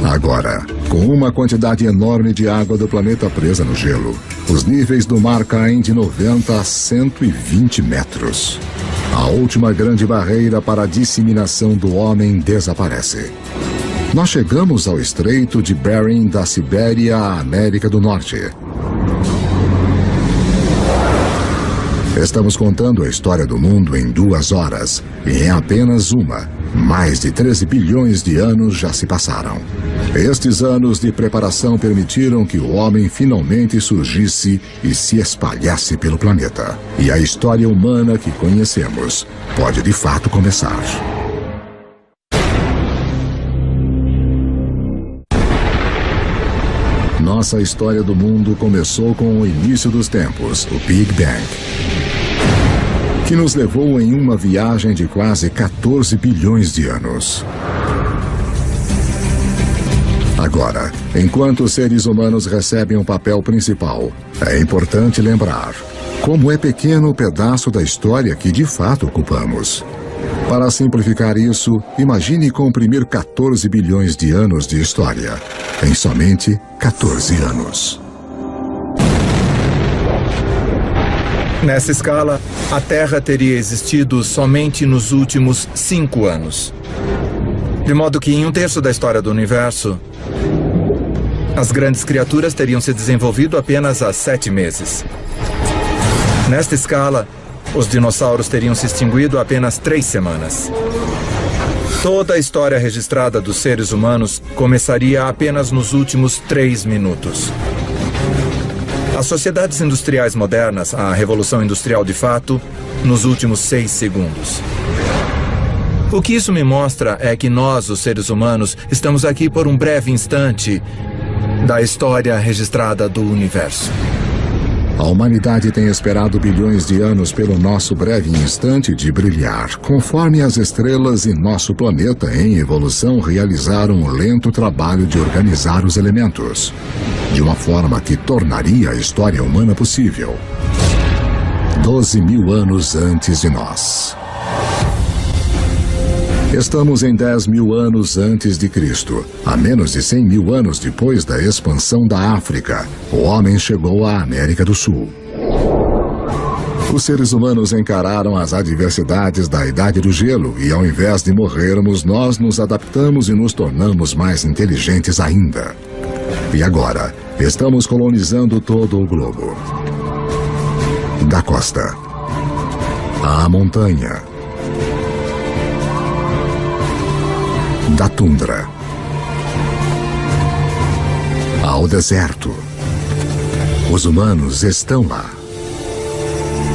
Agora, com uma quantidade enorme de água do planeta presa no gelo, os níveis do mar caem de 90 a 120 metros. A última grande barreira para a disseminação do homem desaparece. Nós chegamos ao Estreito de Bering da Sibéria à América do Norte. Estamos contando a história do mundo em 2 horas, e em apenas uma, mais de 13 bilhões de anos já se passaram. Estes anos de preparação permitiram que o homem finalmente surgisse e se espalhasse pelo planeta. E a história humana que conhecemos pode de fato começar. Nossa história do mundo começou com o início dos tempos, o Big Bang, que nos levou em uma viagem de quase 14 bilhões de anos. Agora, enquanto os seres humanos recebem um papel principal, é importante lembrar como é pequeno o pedaço da história que de fato ocupamos. Para simplificar isso, imagine comprimir 14 bilhões de anos de história em somente 14 anos. Nessa escala, a Terra teria existido somente nos últimos 5 anos. De modo que em 1/3 da história do universo, as grandes criaturas teriam se desenvolvido apenas há 7 meses. Nesta escala, os dinossauros teriam se extinguido há apenas 3 semanas. Toda a história registrada dos seres humanos começaria apenas nos últimos 3 minutos. As sociedades industriais modernas, a Revolução Industrial de fato, nos últimos 6 segundos. O que isso me mostra é que nós, os seres humanos, estamos aqui por um breve instante da história registrada do universo. A humanidade tem esperado bilhões de anos pelo nosso breve instante de brilhar, conforme as estrelas e nosso planeta em evolução realizaram um lento trabalho de organizar os elementos, de uma forma que tornaria a história humana possível. 12.000 anos antes de nós. Estamos em 10.000 anos antes de Cristo. A menos de 100.000 anos depois da expansão da África, o homem chegou à América do Sul. Os seres humanos encararam as adversidades da Idade do Gelo e, ao invés de morrermos, nós nos adaptamos e nos tornamos mais inteligentes ainda. E agora, estamos colonizando todo o globo. Da costa à montanha, da tundra ao deserto. Os humanos estão lá.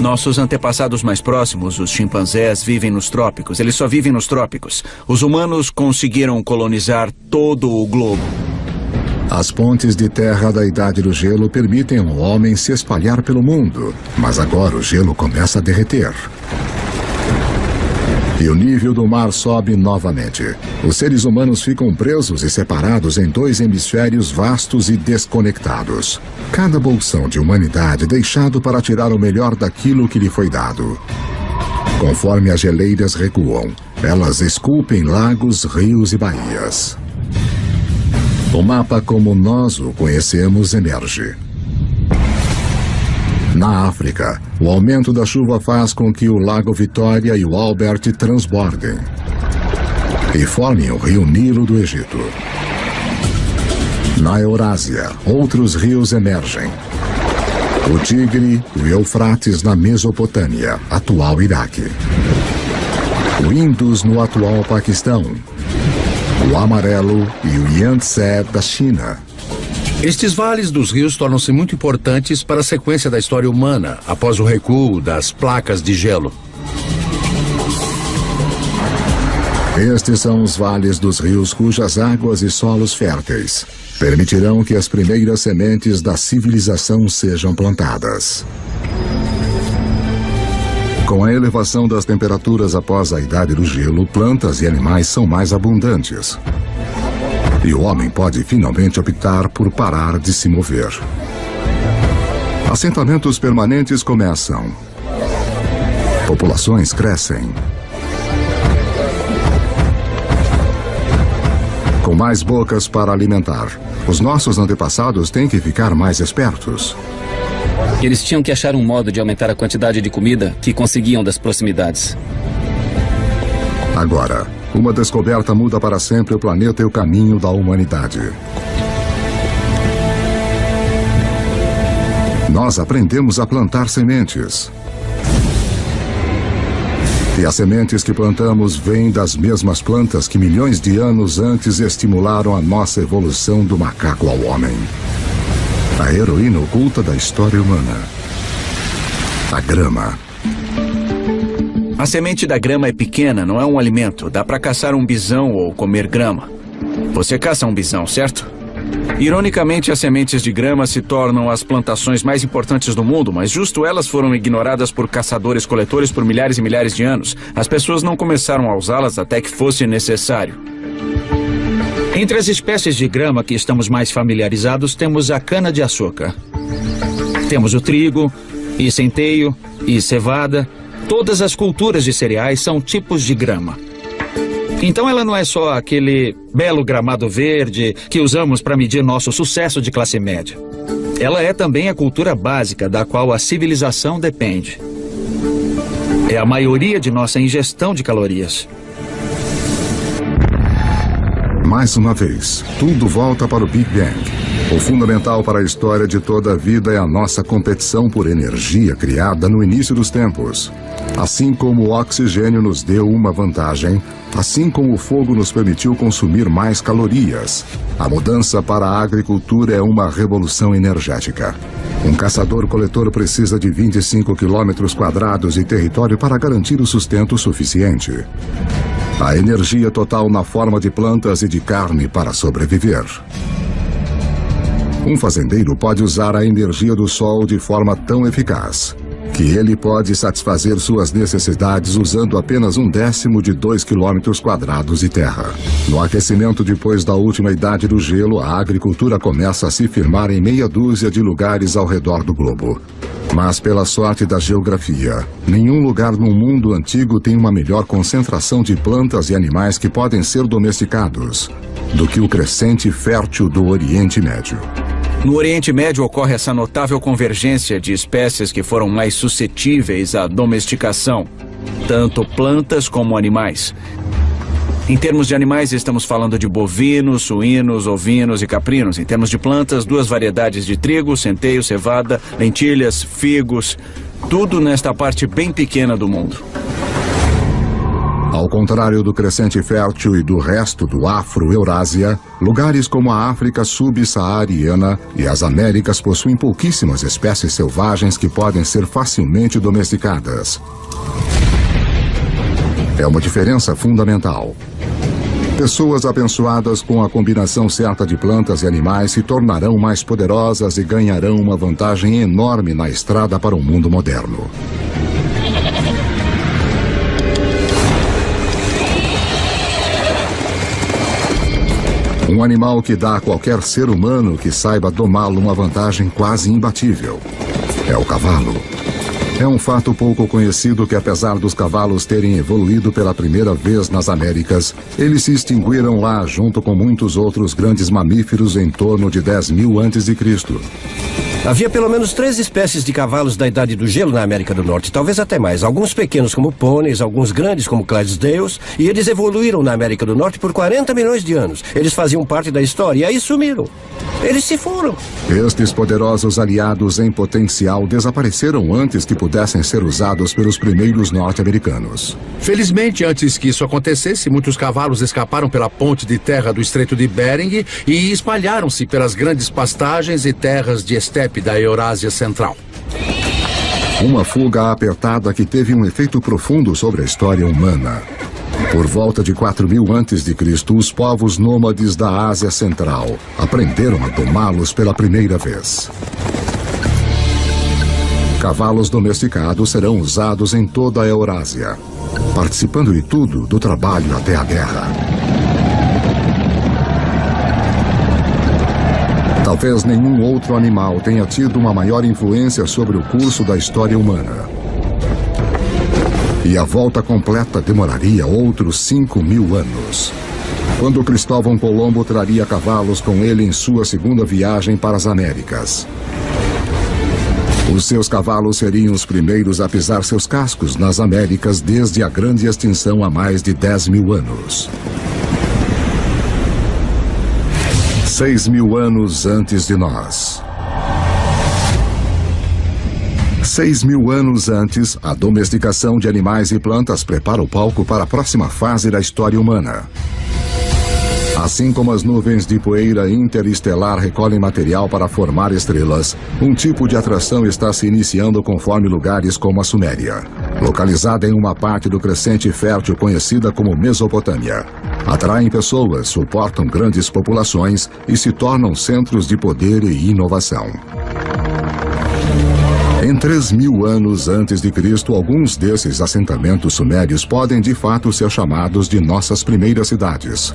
Nossos antepassados mais próximos, os chimpanzés, vivem nos trópicos. Eles só vivem nos trópicos. Os humanos conseguiram colonizar todo o globo. As pontes de terra da Idade do Gelo permitem ao homem se espalhar pelo mundo, mas agora o gelo começa a derreter. E o nível do mar sobe novamente. Os seres humanos ficam presos e separados em 2 hemisférios vastos e desconectados. Cada bolsão de humanidade deixado para tirar o melhor daquilo que lhe foi dado. Conforme as geleiras recuam, elas esculpem lagos, rios e baías. O mapa como nós o conhecemos emerge. Na África, o aumento da chuva faz com que o Lago Vitória e o Albert transbordem e formem o rio Nilo do Egito. Na Eurásia, outros rios emergem. O Tigre e o Eufrates na Mesopotâmia, atual Iraque. O Indus no atual Paquistão. O Amarelo e o Yangtze da China. Estes vales dos rios tornam-se muito importantes para a sequência da história humana, após o recuo das placas de gelo. Estes são os vales dos rios cujas águas e solos férteis permitirão que as primeiras sementes da civilização sejam plantadas. Com a elevação das temperaturas após a Idade do Gelo, plantas e animais são mais abundantes. E o homem pode finalmente optar por parar de se mover. Assentamentos permanentes começam. Populações crescem. Com mais bocas para alimentar, os nossos antepassados têm que ficar mais espertos. Eles tinham que achar um modo de aumentar a quantidade de comida que conseguiam das proximidades. Agora, uma descoberta muda para sempre o planeta e o caminho da humanidade. Nós aprendemos a plantar sementes. E as sementes que plantamos vêm das mesmas plantas que milhões de anos antes estimularam a nossa evolução do macaco ao homem. A heroína oculta da história humana. A grama. A semente da grama é pequena, não é um alimento. Dá para caçar um bisão ou comer grama. Você caça um bisão, certo? Ironicamente, as sementes de grama se tornam as plantações mais importantes do mundo, mas justo elas foram ignoradas por caçadores-coletores por milhares e milhares de anos. As pessoas não começaram a usá-las até que fosse necessário. Entre as espécies de grama que estamos mais familiarizados, temos a cana-de-açúcar. Temos o trigo, e centeio, e cevada. Todas as culturas de cereais são tipos de grama. Então ela não é só aquele belo gramado verde que usamos para medir nosso sucesso de classe média. Ela é também a cultura básica da qual a civilização depende. É a maioria de nossa ingestão de calorias. Mais uma vez, tudo volta para o Big Bang. O fundamental para a história de toda a vida é a nossa competição por energia criada no início dos tempos. Assim como o oxigênio nos deu uma vantagem, assim como o fogo nos permitiu consumir mais calorias, a mudança para a agricultura é uma revolução energética. Um caçador-coletor precisa de 25 quilômetros quadrados de território para garantir o sustento suficiente. A energia total na forma de plantas e de carne para sobreviver. Um fazendeiro pode usar a energia do sol de forma tão eficaz que ele pode satisfazer suas necessidades usando apenas 1/10 de 2 quilômetros quadrados de terra. No aquecimento depois da última idade do gelo, a agricultura começa a se firmar em meia dúzia de lugares ao redor do globo. Mas pela sorte da geografia, nenhum lugar no mundo antigo tem uma melhor concentração de plantas e animais que podem ser domesticados do que o crescente fértil do Oriente Médio. No Oriente Médio ocorre essa notável convergência de espécies que foram mais suscetíveis à domesticação, tanto plantas como animais. Em termos de animais, estamos falando de bovinos, suínos, ovinos e caprinos. Em termos de plantas, 2 variedades de trigo, centeio, cevada, lentilhas, figos, tudo nesta parte bem pequena do mundo. Ao contrário do crescente fértil e do resto do Afro-Eurásia, lugares como a África subsaariana e as Américas possuem pouquíssimas espécies selvagens que podem ser facilmente domesticadas. É uma diferença fundamental. Pessoas abençoadas com a combinação certa de plantas e animais se tornarão mais poderosas e ganharão uma vantagem enorme na estrada para o mundo moderno. Um animal que dá a qualquer ser humano que saiba domá-lo uma vantagem quase imbatível. É o cavalo. É um fato pouco conhecido que, apesar dos cavalos terem evoluído pela primeira vez nas Américas, eles se extinguiram lá junto com muitos outros grandes mamíferos em torno de 10.000 a.C. Havia pelo menos 3 espécies de cavalos da Idade do Gelo na América do Norte, talvez até mais. Alguns pequenos como pôneis, alguns grandes como Clydesdales, e eles evoluíram na América do Norte por 40 milhões de anos. Eles faziam parte da história e aí sumiram. Eles se foram. Estes poderosos aliados em potencial desapareceram antes que pudessem ser usados pelos primeiros norte-americanos. Felizmente, antes que isso acontecesse, muitos cavalos escaparam pela ponte de terra do Estreito de Bering e espalharam-se pelas grandes pastagens e terras de estepe da Eurásia Central. Uma fuga apertada que teve um efeito profundo sobre a história humana. Por volta de 4.000 a.C., os povos nômades da Ásia Central aprenderam a domá-los pela primeira vez. Cavalos domesticados serão usados em toda a Eurásia, participando de tudo, do trabalho até a guerra. Talvez nenhum outro animal tenha tido uma maior influência sobre o curso da história humana. E a volta completa demoraria outros 5.000 anos. Quando Cristóvão Colombo traria cavalos com ele em sua segunda viagem para as Américas. Os seus cavalos seriam os primeiros a pisar seus cascos nas Américas desde a grande extinção há mais de 10.000 anos. 6.000 anos antes de nós. 6.000 anos antes, a domesticação de animais e plantas prepara o palco para a próxima fase da história humana. Assim como as nuvens de poeira interestelar recolhem material para formar estrelas, um tipo de atração está se iniciando conforme lugares como a Suméria, localizada em uma parte do crescente fértil conhecida como Mesopotâmia. Atraem pessoas, suportam grandes populações e se tornam centros de poder e inovação. Em 3.000 anos antes de Cristo, alguns desses assentamentos sumérios podem de fato ser chamados de nossas primeiras cidades.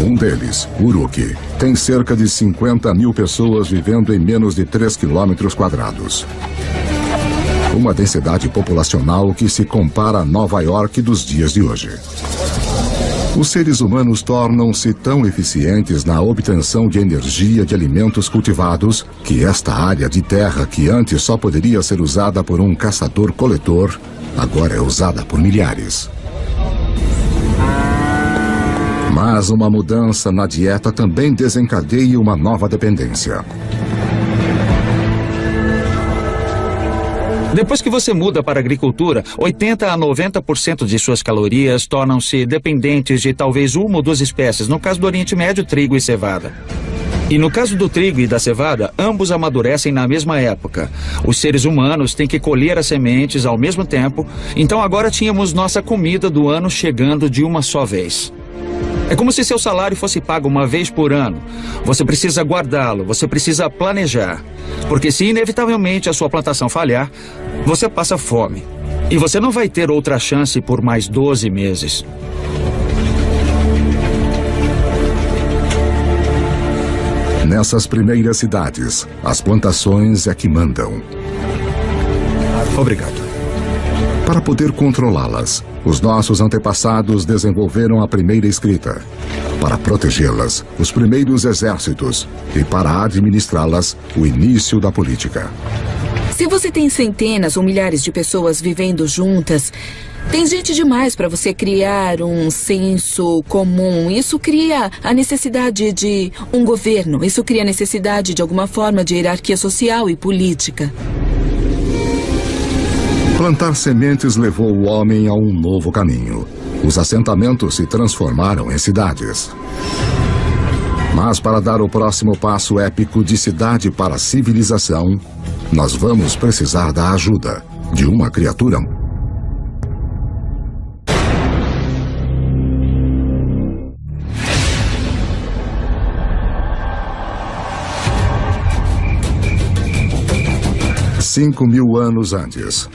Um deles, Uruk, tem cerca de 50.000 pessoas vivendo em menos de 3 quilômetros quadrados. Uma densidade populacional que se compara a Nova York dos dias de hoje. Os seres humanos tornam-se tão eficientes na obtenção de energia de alimentos cultivados que esta área de terra, que antes só poderia ser usada por um caçador-coletor, agora é usada por milhares. Mas uma mudança na dieta também desencadeia uma nova dependência. Depois que você muda para a agricultura, 80% a 90% de suas calorias tornam-se dependentes de talvez uma ou duas espécies, no caso do Oriente Médio, trigo e cevada. E no caso do trigo e da cevada, ambos amadurecem na mesma época. Os seres humanos têm que colher as sementes ao mesmo tempo, então agora tínhamos nossa comida do ano chegando de uma só vez. É como se seu salário fosse pago uma vez por ano. Você precisa guardá-lo, você precisa planejar. Porque se inevitavelmente a sua plantação falhar, você passa fome. E você não vai ter outra chance por mais 12 meses. Nessas primeiras cidades, as plantações é que mandam. Obrigado. Para poder controlá-las, os nossos antepassados desenvolveram a primeira escrita. Para protegê-las, os primeiros exércitos. E para administrá-las, o início da política. Se você tem centenas ou milhares de pessoas vivendo juntas, tem gente demais para você criar um senso comum. Isso cria a necessidade de um governo. Isso cria a necessidade de alguma forma de hierarquia social e política. Plantar sementes levou o homem a um novo caminho. Os assentamentos se transformaram em cidades. Mas para dar o próximo passo épico de cidade para civilização, nós vamos precisar da ajuda de uma criatura. Cinco 5.000 anos antes.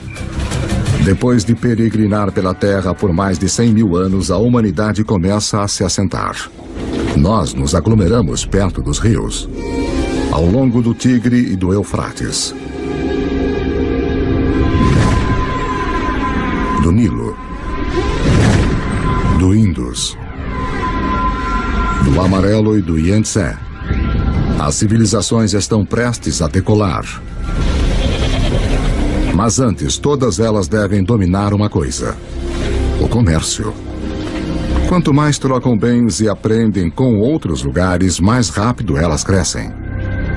Depois de peregrinar pela Terra por mais de 100.000 anos, a humanidade começa a se assentar. Nós nos aglomeramos perto dos rios, ao longo do Tigre e do Eufrates, do Nilo, do Indus, do Amarelo e do Yangtze. As civilizações estão prestes a decolar. Mas antes, todas elas devem dominar uma coisa: o comércio. Quanto mais trocam bens e aprendem com outros lugares, mais rápido elas crescem.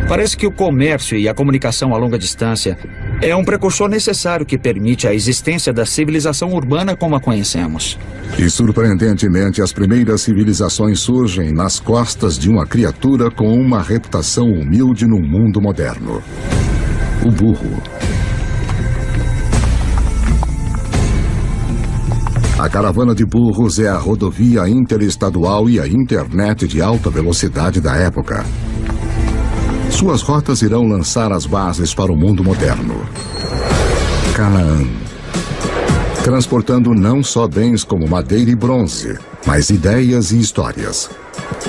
Parece que o comércio e a comunicação a longa distância é um precursor necessário que permite a existência da civilização urbana como a conhecemos. E, surpreendentemente, as primeiras civilizações surgem nas costas de uma criatura com uma reputação humilde no mundo moderno: o burro. A caravana de burros é a rodovia interestadual e a internet de alta velocidade da época. Suas rotas irão lançar as bases para o mundo moderno. Canaã. Transportando não só bens como madeira e bronze, mas ideias e histórias.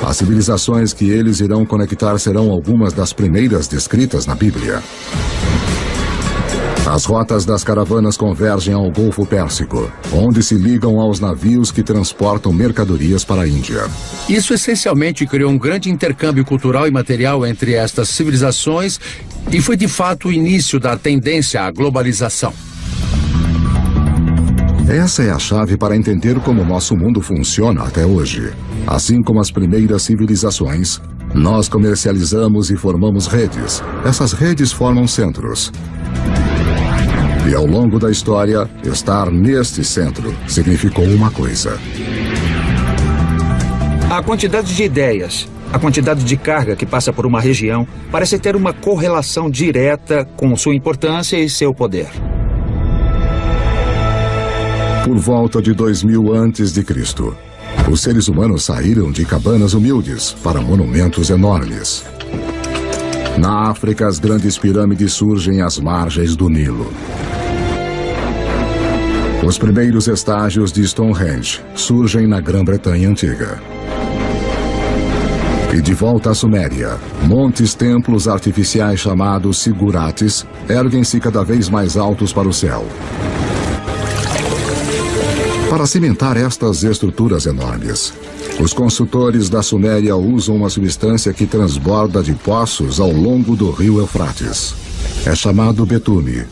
As civilizações que eles irão conectar serão algumas das primeiras descritas na Bíblia. As rotas das caravanas convergem ao Golfo Pérsico, onde se ligam aos navios que transportam mercadorias para a Índia. Isso essencialmente criou um grande intercâmbio cultural e material entre estas civilizações e foi de fato o início da tendência à globalização. Essa é a chave para entender como nosso mundo funciona até hoje. Assim como as primeiras civilizações, nós comercializamos e formamos redes. Essas redes formam centros. E ao longo da história, estar neste centro significou uma coisa. A quantidade de ideias, a quantidade de carga que passa por uma região parece ter uma correlação direta com sua importância e seu poder. Por volta de 2000 a.C., os seres humanos saíram de cabanas humildes para monumentos enormes. Na África, as grandes pirâmides surgem às margens do Nilo. Os primeiros estágios de Stonehenge surgem na Grã-Bretanha Antiga. E de volta à Suméria, montes templos artificiais chamados zigurates erguem-se cada vez mais altos para o céu. Para cimentar estas estruturas enormes, os construtores da Suméria usam uma substância que transborda de poços ao longo do rio Eufrates. É chamado betume.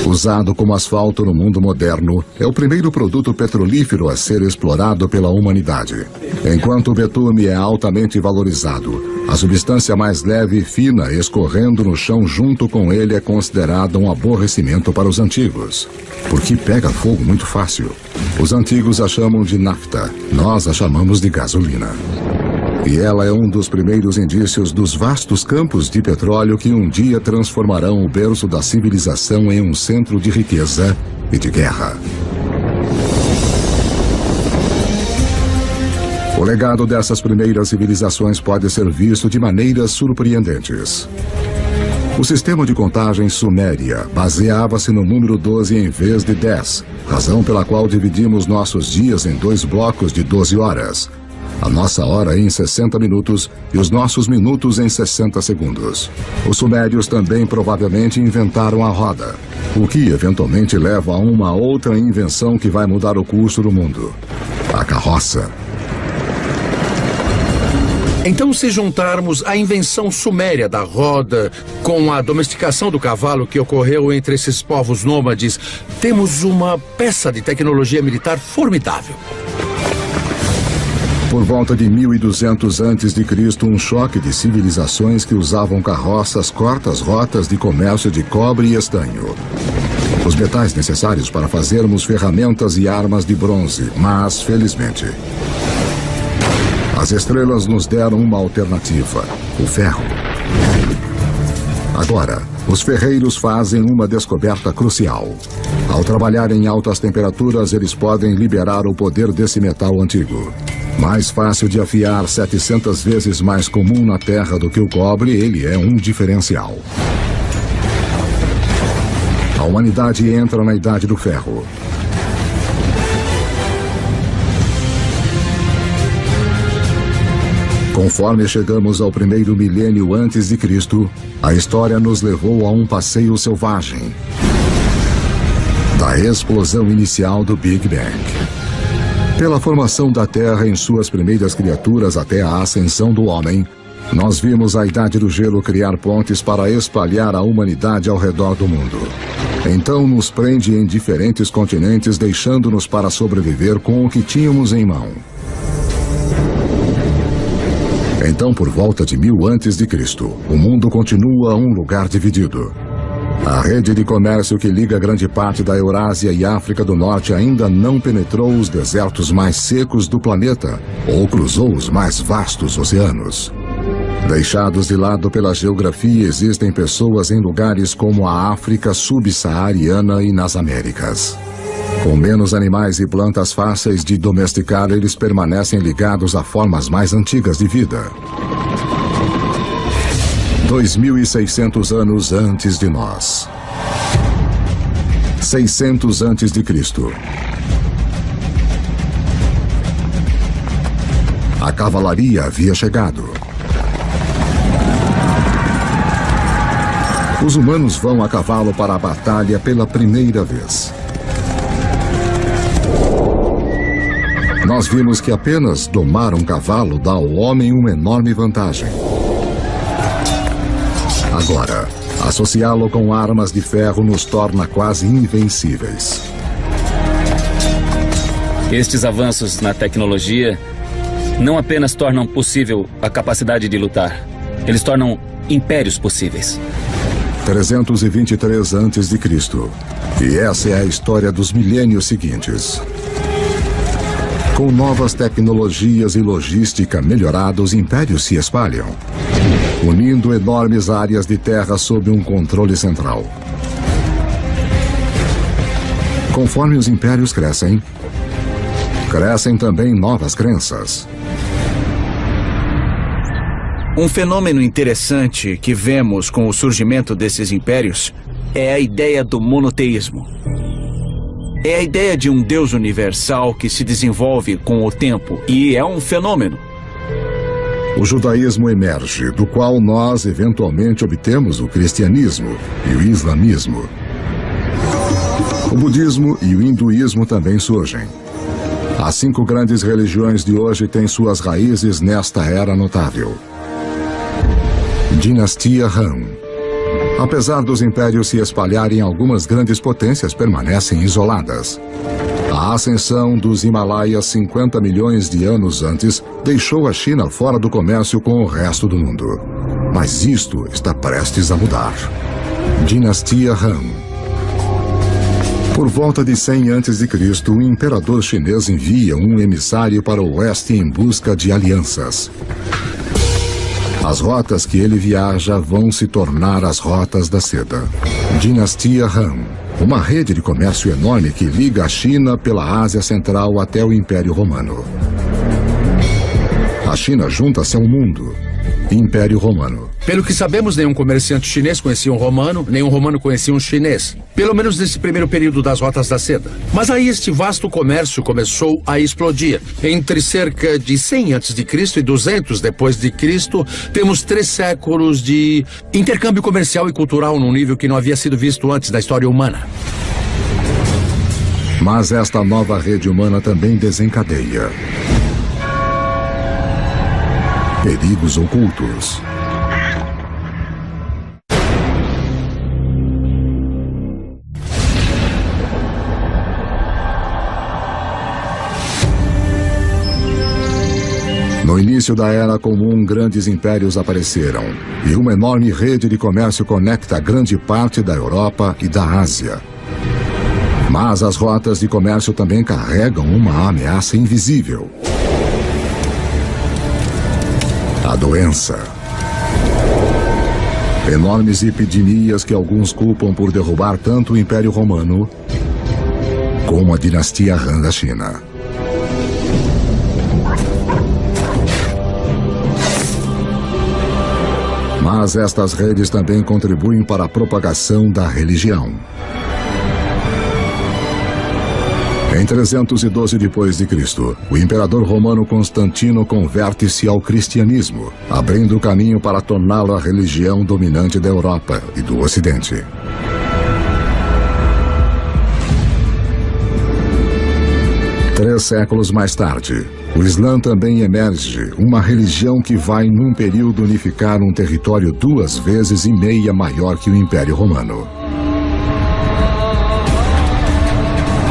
Usado como asfalto no mundo moderno, é o primeiro produto petrolífero a ser explorado pela humanidade. Enquanto o betume é altamente valorizado, a substância mais leve e fina escorrendo no chão junto com ele é considerada um aborrecimento para os antigos, porque pega fogo muito fácil. Os antigos a chamam de nafta, nós a chamamos de gasolina. E ela é um dos primeiros indícios dos vastos campos de petróleo que um dia transformarão o berço da civilização em um centro de riqueza e de guerra. O legado dessas primeiras civilizações pode ser visto de maneiras surpreendentes. O sistema de contagem suméria baseava-se no número 12 em vez de 10, razão pela qual dividimos nossos dias em 2 blocos de 12 horas. A nossa hora em 60 minutos e os nossos minutos em 60 segundos. Os sumérios também provavelmente inventaram a roda, o que eventualmente leva a uma outra invenção que vai mudar o curso do mundo: a carroça. Então, se juntarmos a invenção suméria da roda com a domesticação do cavalo que ocorreu entre esses povos nômades, temos uma peça de tecnologia militar formidável. Por volta de 1200 a.C., um choque de civilizações que usavam carroças corta as rotas de comércio de cobre e estanho. Os metais necessários para fazermos ferramentas e armas de bronze, mas, felizmente, as estrelas nos deram uma alternativa: o ferro. Agora, os ferreiros fazem uma descoberta crucial. Ao trabalhar em altas temperaturas, eles podem liberar o poder desse metal antigo. Mais fácil de afiar, 700 vezes mais comum na Terra do que o cobre, ele é um diferencial. A humanidade entra na Idade do Ferro. Conforme chegamos ao primeiro milênio antes de Cristo, a história nos levou a um passeio selvagem. Da explosão inicial do Big Bang. Pela formação da Terra em suas primeiras criaturas até a ascensão do homem, nós vimos a Idade do Gelo criar pontes para espalhar a humanidade ao redor do mundo. Então nos prende em diferentes continentes, deixando-nos para sobreviver com o que tínhamos em mão. Então, por volta de 1000 a.C., o mundo continua um lugar dividido. A rede de comércio que liga grande parte da Eurásia e África do Norte ainda não penetrou os desertos mais secos do planeta ou cruzou os mais vastos oceanos. Deixados de lado pela geografia, existem pessoas em lugares como a África subsaariana e nas Américas. Com menos animais e plantas fáceis de domesticar, eles permanecem ligados a formas mais antigas de vida. 2600 anos antes de nós. 600 antes de Cristo. A cavalaria havia chegado. Os humanos vão a cavalo para a batalha pela primeira vez. Nós vimos que apenas domar um cavalo dá ao homem uma enorme vantagem. Agora, associá-lo com armas de ferro nos torna quase invencíveis. Estes avanços na tecnologia não apenas tornam possível a capacidade de lutar, eles tornam impérios possíveis. 323 a.C. E essa é a história dos milênios seguintes. Com novas tecnologias e logística melhorada, os impérios se espalham, unindo enormes áreas de terra sob um controle central. Conforme os impérios crescem, crescem também novas crenças. Um fenômeno interessante que vemos com o surgimento desses impérios é a ideia do monoteísmo. É a ideia de um Deus universal que se desenvolve com o tempo e é um fenômeno. O judaísmo emerge, do qual nós eventualmente obtemos o cristianismo e o islamismo. O budismo e o hinduísmo também surgem. As 5 grandes religiões de hoje têm suas raízes nesta era notável. Dinastia Han. Apesar dos impérios se espalharem, algumas grandes potências permanecem isoladas. A ascensão dos Himalaias 50 milhões de anos antes deixou a China fora do comércio com o resto do mundo. Mas isto está prestes a mudar. Dinastia Han. Por volta de 100 a.C., o imperador chinês envia um emissário para o oeste em busca de alianças. As rotas que ele viaja vão se tornar as rotas da seda. Dinastia Han. Uma rede de comércio enorme que liga a China pela Ásia Central até o Império Romano. A China junta-se ao mundo. Império Romano. Pelo que sabemos, nenhum comerciante chinês conhecia um romano, nenhum romano conhecia um chinês. Pelo menos nesse primeiro período das rotas da seda. Mas aí este vasto comércio começou a explodir. Entre cerca de 100 a.C. e 200 depois de Cristo, temos 3 séculos de intercâmbio comercial e cultural num nível que não havia sido visto antes da história humana. Mas esta nova rede humana também desencadeia perigos ocultos. No início da Era Comum, grandes impérios apareceram, e uma enorme rede de comércio conecta grande parte da Europa e da Ásia. Mas as rotas de comércio também carregam uma ameaça invisível. A doença. Enormes epidemias que alguns culpam por derrubar tanto o Império Romano como a dinastia Han da China. Mas estas redes também contribuem para a propagação da religião. Em 312 d.C., o imperador romano Constantino converte-se ao cristianismo, abrindo o caminho para torná-lo a religião dominante da Europa e do Ocidente. Três séculos mais tarde, o Islã também emerge, uma religião que vai num período unificar um território 2,5 vezes maior que o Império Romano.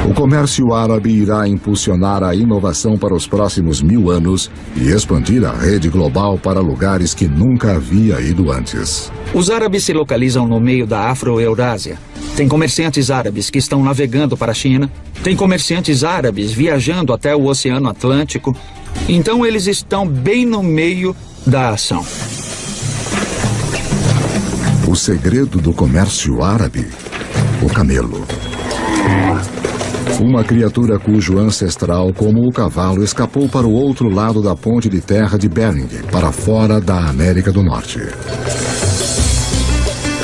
O comércio árabe irá impulsionar a inovação para os próximos 1000 anos e expandir a rede global para lugares que nunca havia ido antes. Os árabes se localizam no meio da Afro-Eurásia. Tem comerciantes árabes que estão navegando para a China. Tem comerciantes árabes viajando até o Oceano Atlântico. Então eles estão bem no meio da ação. O segredo do comércio árabe? O camelo. Uma criatura cujo ancestral, como o cavalo, escapou para o outro lado da ponte de terra de Bering, para fora da América do Norte.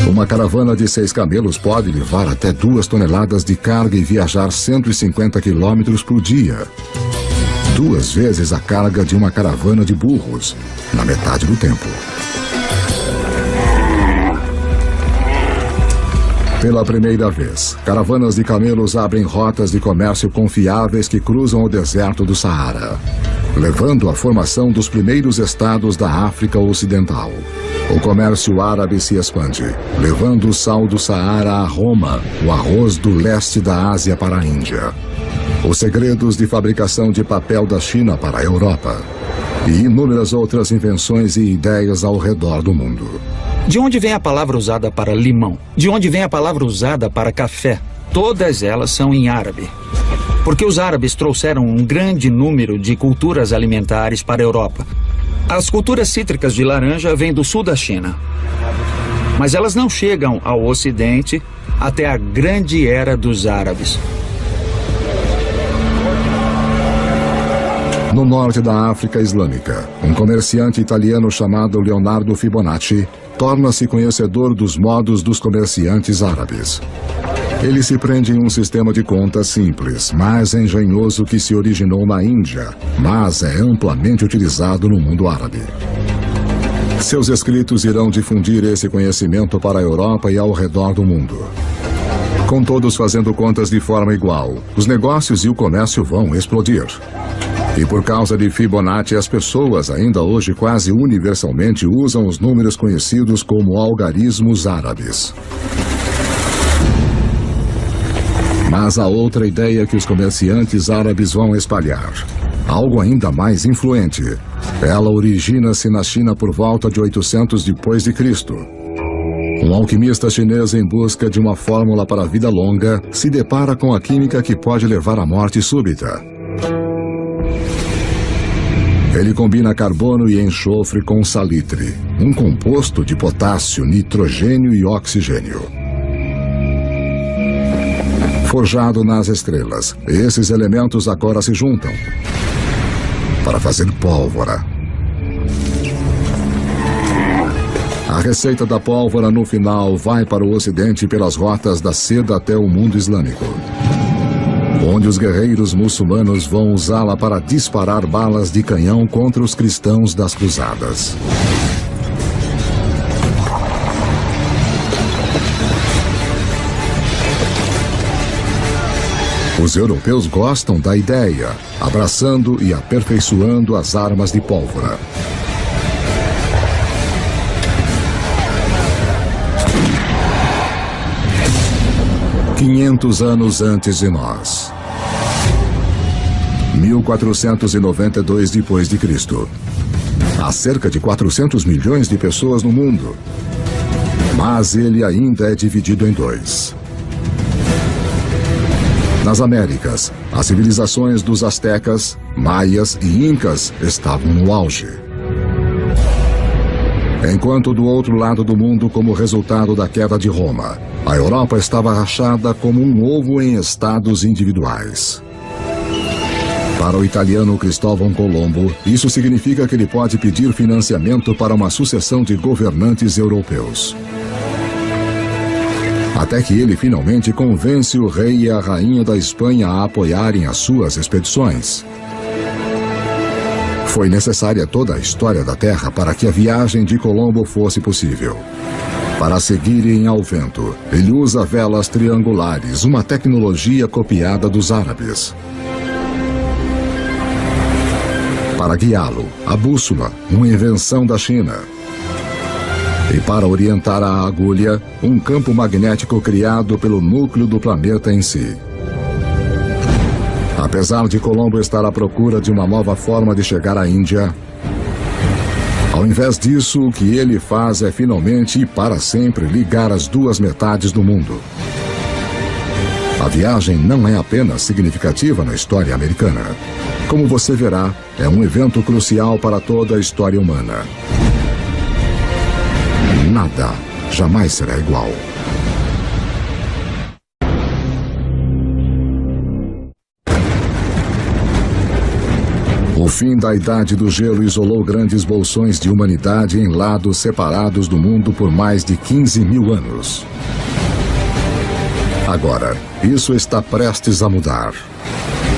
Uma caravana de 6 camelos pode levar até 2 toneladas de carga e viajar 150 quilômetros por dia. 2 vezes a carga de uma caravana de burros, na metade do tempo. Pela primeira vez, caravanas de camelos abrem rotas de comércio confiáveis que cruzam o deserto do Saara, levando à formação dos primeiros estados da África Ocidental. O comércio árabe se expande, levando o sal do Saara a Roma, o arroz do leste da Ásia para a Índia, os segredos de fabricação de papel da China para a Europa e inúmeras outras invenções e ideias ao redor do mundo. De onde vem a palavra usada para limão? De onde vem a palavra usada para café? Todas elas são em árabe. Porque os árabes trouxeram um grande número de culturas alimentares para a Europa. As culturas cítricas de laranja vêm do sul da China. Mas elas não chegam ao Ocidente até a grande era dos árabes. No norte da África Islâmica, um comerciante italiano chamado Leonardo Fibonacci torna-se conhecedor dos modos dos comerciantes árabes. Ele se prende em um sistema de contas simples, mas engenhoso que se originou na Índia, mas é amplamente utilizado no mundo árabe. Seus escritos irão difundir esse conhecimento para a Europa e ao redor do mundo. Com todos fazendo contas de forma igual, os negócios e o comércio vão explodir. E por causa de Fibonacci, as pessoas ainda hoje quase universalmente usam os números conhecidos como algarismos árabes. Mas há outra ideia que os comerciantes árabes vão espalhar. Algo ainda mais influente. Ela origina-se na China por volta de 800 depois de Cristo. Um alquimista chinês em busca de uma fórmula para a vida longa se depara com a química que pode levar à morte súbita. Ele combina carbono e enxofre com salitre, um composto de potássio, nitrogênio e oxigênio. Forjado nas estrelas, esses elementos agora se juntam para fazer pólvora. A receita da pólvora no final vai para o Ocidente pelas rotas da seda até o mundo islâmico, onde os guerreiros muçulmanos vão usá-la para disparar balas de canhão contra os cristãos das cruzadas. Os europeus gostam da ideia, abraçando e aperfeiçoando as armas de pólvora. "500 anos antes de nós. 1492 depois de Cristo. Há cerca de 400 milhões de pessoas no mundo, mas ele ainda é dividido em 2. Nas Américas, as civilizações dos astecas, maias e incas estavam no auge. Enquanto do outro lado do mundo, como resultado da queda de Roma, a Europa estava rachada como um ovo em estados individuais. Para o italiano Cristóvão Colombo, isso significa que ele pode pedir financiamento para uma sucessão de governantes europeus. Até que ele finalmente convence o rei e a rainha da Espanha a apoiarem as suas expedições. Foi necessária toda a história da Terra para que a viagem de Colombo fosse possível. Para seguirem ao vento, ele usa velas triangulares, uma tecnologia copiada dos árabes. Para guiá-lo, a bússola, uma invenção da China. E para orientar a agulha, um campo magnético criado pelo núcleo do planeta em si. Apesar de Colombo estar à procura de uma nova forma de chegar à Índia, ao invés disso, o que ele faz é finalmente e para sempre ligar as duas metades do mundo. A viagem não é apenas significativa na história americana. Como você verá, é um evento crucial para toda a história humana. Nada jamais será igual. O fim da Idade do Gelo isolou grandes bolsões de humanidade em lados separados do mundo por mais de 15 mil anos. Agora, isso está prestes a mudar.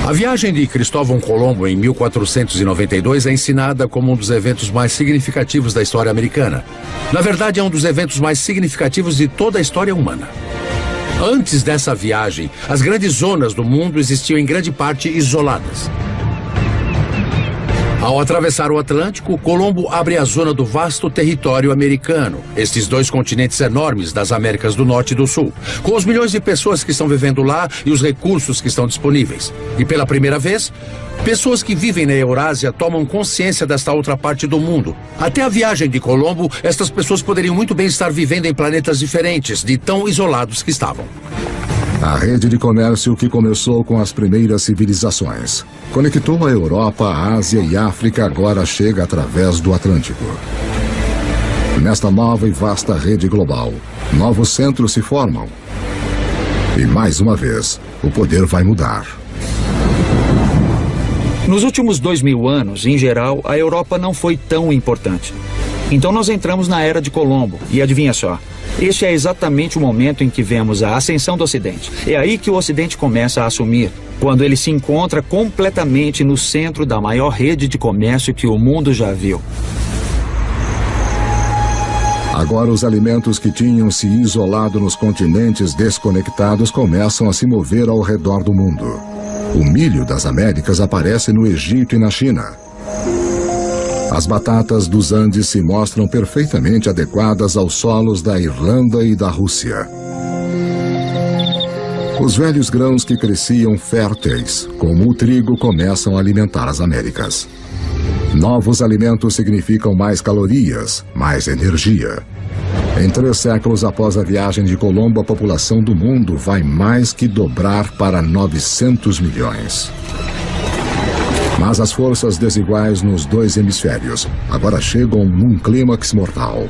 A viagem de Cristóvão Colombo em 1492 é ensinada como um dos eventos mais significativos da história americana. Na verdade, é um dos eventos mais significativos de toda a história humana. Antes dessa viagem, as grandes zonas do mundo existiam em grande parte isoladas. Ao atravessar o Atlântico, Colombo abre a zona do vasto território americano, estes dois continentes enormes das Américas do Norte e do Sul, com os milhões de pessoas que estão vivendo lá e os recursos que estão disponíveis. E pela primeira vez, pessoas que vivem na Eurásia tomam consciência desta outra parte do mundo. Até a viagem de Colombo, estas pessoas poderiam muito bem estar vivendo em planetas diferentes, de tão isolados que estavam. A rede de comércio que começou com as primeiras civilizações conectou a Europa, a Ásia e a África agora chega através do Atlântico. Nesta nova e vasta rede global, novos centros se formam. E mais uma vez, o poder vai mudar. Nos últimos 2000 anos, em geral, a Europa não foi tão importante. Então nós entramos na Era de Colombo, e adivinha só, este é exatamente o momento em que vemos a ascensão do Ocidente. É aí que o Ocidente começa a assumir, quando ele se encontra completamente no centro da maior rede de comércio que o mundo já viu. Agora os alimentos que tinham se isolado nos continentes desconectados começam a se mover ao redor do mundo. O milho das Américas aparece no Egito e na China. As batatas dos Andes se mostram perfeitamente adequadas aos solos da Irlanda e da Rússia. Os velhos grãos que cresciam férteis, como o trigo, começam a alimentar as Américas. Novos alimentos significam mais calorias, mais energia. Em 3 séculos após a viagem de Colombo, a população do mundo vai mais que dobrar para 900 milhões. Mas as forças desiguais nos 2 hemisférios agora chegam num clímax mortal.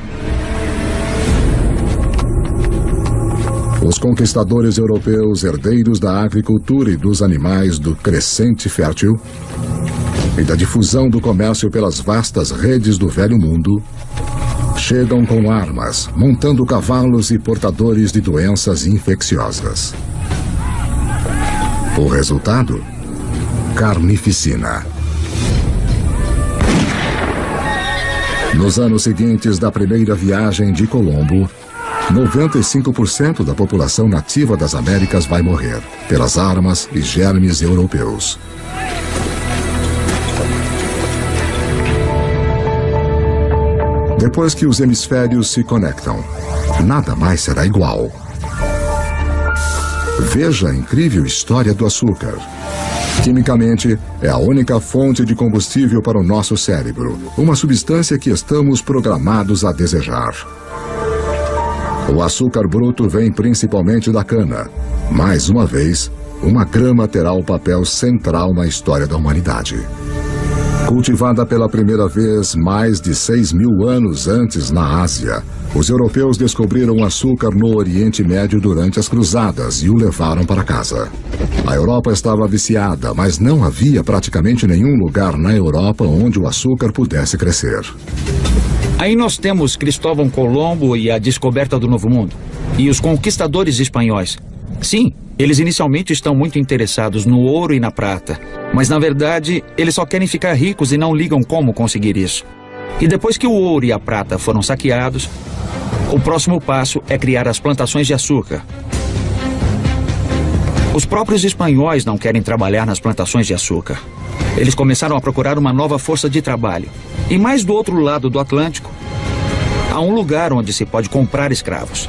Os conquistadores europeus, herdeiros da agricultura e dos animais do crescente fértil e da difusão do comércio pelas vastas redes do velho mundo, chegam com armas, montando cavalos e portadores de doenças infecciosas. O resultado? Carnificina. Nos anos seguintes da primeira viagem de Colombo, 95% da população nativa das Américas vai morrer pelas armas e germes europeus. Depois que os hemisférios se conectam, nada mais será igual. Veja a incrível história do açúcar. Quimicamente, é a única fonte de combustível para o nosso cérebro, uma substância que estamos programados a desejar. O açúcar bruto vem principalmente da cana. Mais uma vez, uma grama terá o papel central na história da humanidade. Cultivada pela primeira vez mais de 6.000 anos antes na Ásia, os europeus descobriram o açúcar no Oriente Médio durante as cruzadas e o levaram para casa. A Europa estava viciada, mas não havia praticamente nenhum lugar na Europa onde o açúcar pudesse crescer. Aí nós temos Cristóvão Colombo e a descoberta do Novo Mundo. E os conquistadores espanhóis. Sim, eles inicialmente estão muito interessados no ouro e na prata. Mas, na verdade, eles só querem ficar ricos e não ligam como conseguir isso. E depois que o ouro e a prata foram saqueados, o próximo passo é criar as plantações de açúcar. Os próprios espanhóis não querem trabalhar nas plantações de açúcar. Eles começaram a procurar uma nova força de trabalho. E mais do outro lado do Atlântico, há um lugar onde se pode comprar escravos.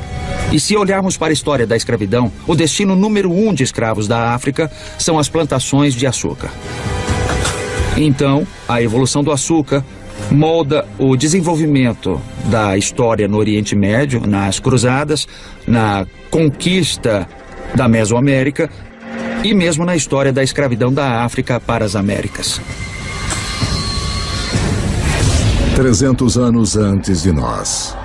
E se olharmos para a história da escravidão, o destino número 1 de escravos da África são as plantações de açúcar. Então, a evolução do açúcar molda o desenvolvimento da história no Oriente Médio, nas cruzadas, na conquista da Mesoamérica e mesmo na história da escravidão da África para as Américas. 300 anos antes de nós.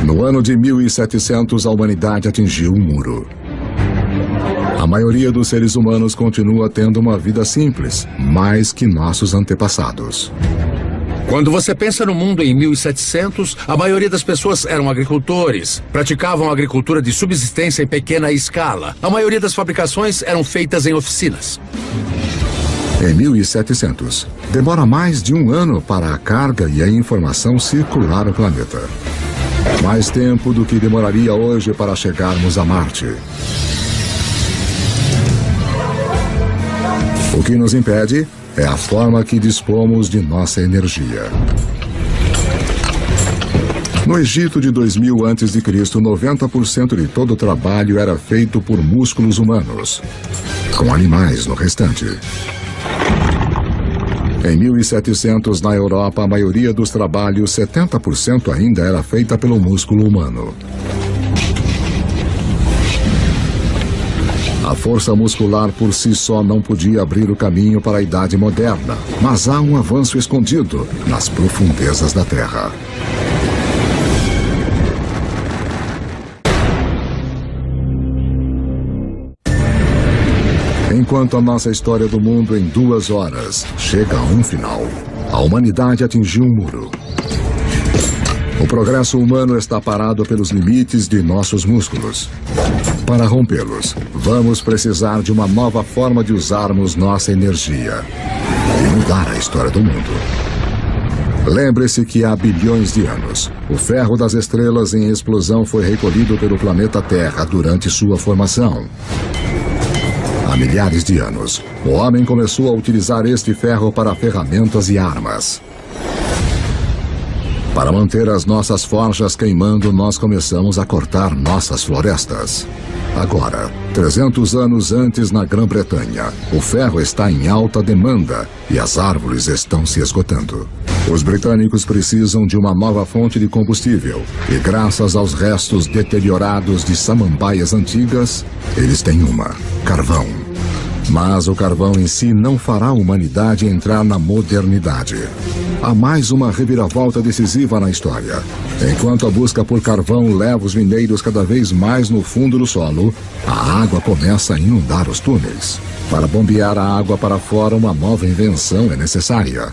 No ano de 1700, a humanidade atingiu um muro. A maioria dos seres humanos continua tendo uma vida simples, mais que nossos antepassados. Quando você pensa no mundo em 1700, a maioria das pessoas eram agricultores, praticavam agricultura de subsistência em pequena escala. A maioria das fabricações eram feitas em oficinas. Em 1700, demora mais de um ano para a carga e a informação circular o planeta. Mais tempo do que demoraria hoje para chegarmos a Marte. O que nos impede é a forma que dispomos de nossa energia. No Egito de 2000 a.C., 90% de todo o trabalho era feito por músculos humanos, com animais no restante. Em 1700, na Europa, a maioria dos trabalhos, 70% ainda era feita pelo músculo humano. A força muscular por si só não podia abrir o caminho para a Idade Moderna, mas há um avanço escondido nas profundezas da Terra. Enquanto a nossa história do mundo em 2 horas chega a um final, a humanidade atingiu um muro. O progresso humano está parado pelos limites de nossos músculos. Para rompê-los, vamos precisar de uma nova forma de usarmos nossa energia e mudar a história do mundo. Lembre-se que há bilhões de anos, o ferro das estrelas em explosão foi recolhido pelo planeta Terra durante sua formação. Há milhares de anos, o homem começou a utilizar este ferro para ferramentas e armas. Para manter as nossas forjas queimando, nós começamos a cortar nossas florestas. Agora, 300 anos antes na Grã-Bretanha, o ferro está em alta demanda e as árvores estão se esgotando. Os britânicos precisam de uma nova fonte de combustível e, graças aos restos deteriorados de samambaias antigas, eles têm uma: carvão. Mas o carvão em si não fará a humanidade entrar na modernidade. Há mais uma reviravolta decisiva na história. Enquanto a busca por carvão leva os mineiros cada vez mais no fundo do solo, a água começa a inundar os túneis. Para bombear a água para fora, uma nova invenção é necessária.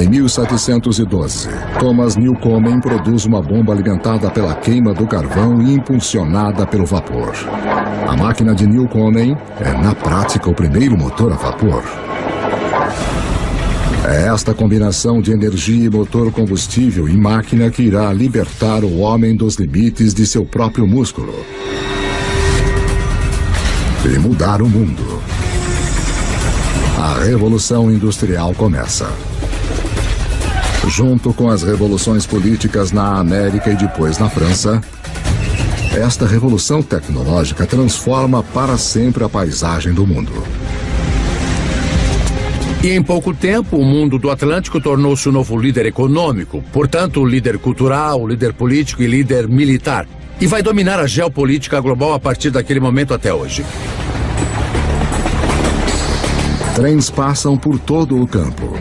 Em 1712, Thomas Newcomen produz uma bomba alimentada pela queima do carvão e impulsionada pelo vapor. A máquina de Newcomen é, na prática, o primeiro motor a vapor. É esta combinação de energia e motor combustível e máquina que irá libertar o homem dos limites de seu próprio músculo e mudar o mundo. A Revolução Industrial começa. Junto com as revoluções políticas na América e depois na França, esta revolução tecnológica transforma para sempre a paisagem do mundo. E em pouco tempo, o mundo do Atlântico tornou-se o novo líder econômico, portanto, líder cultural, líder político e líder militar. E vai dominar a geopolítica global a partir daquele momento até hoje. Trens passam por todo o campo.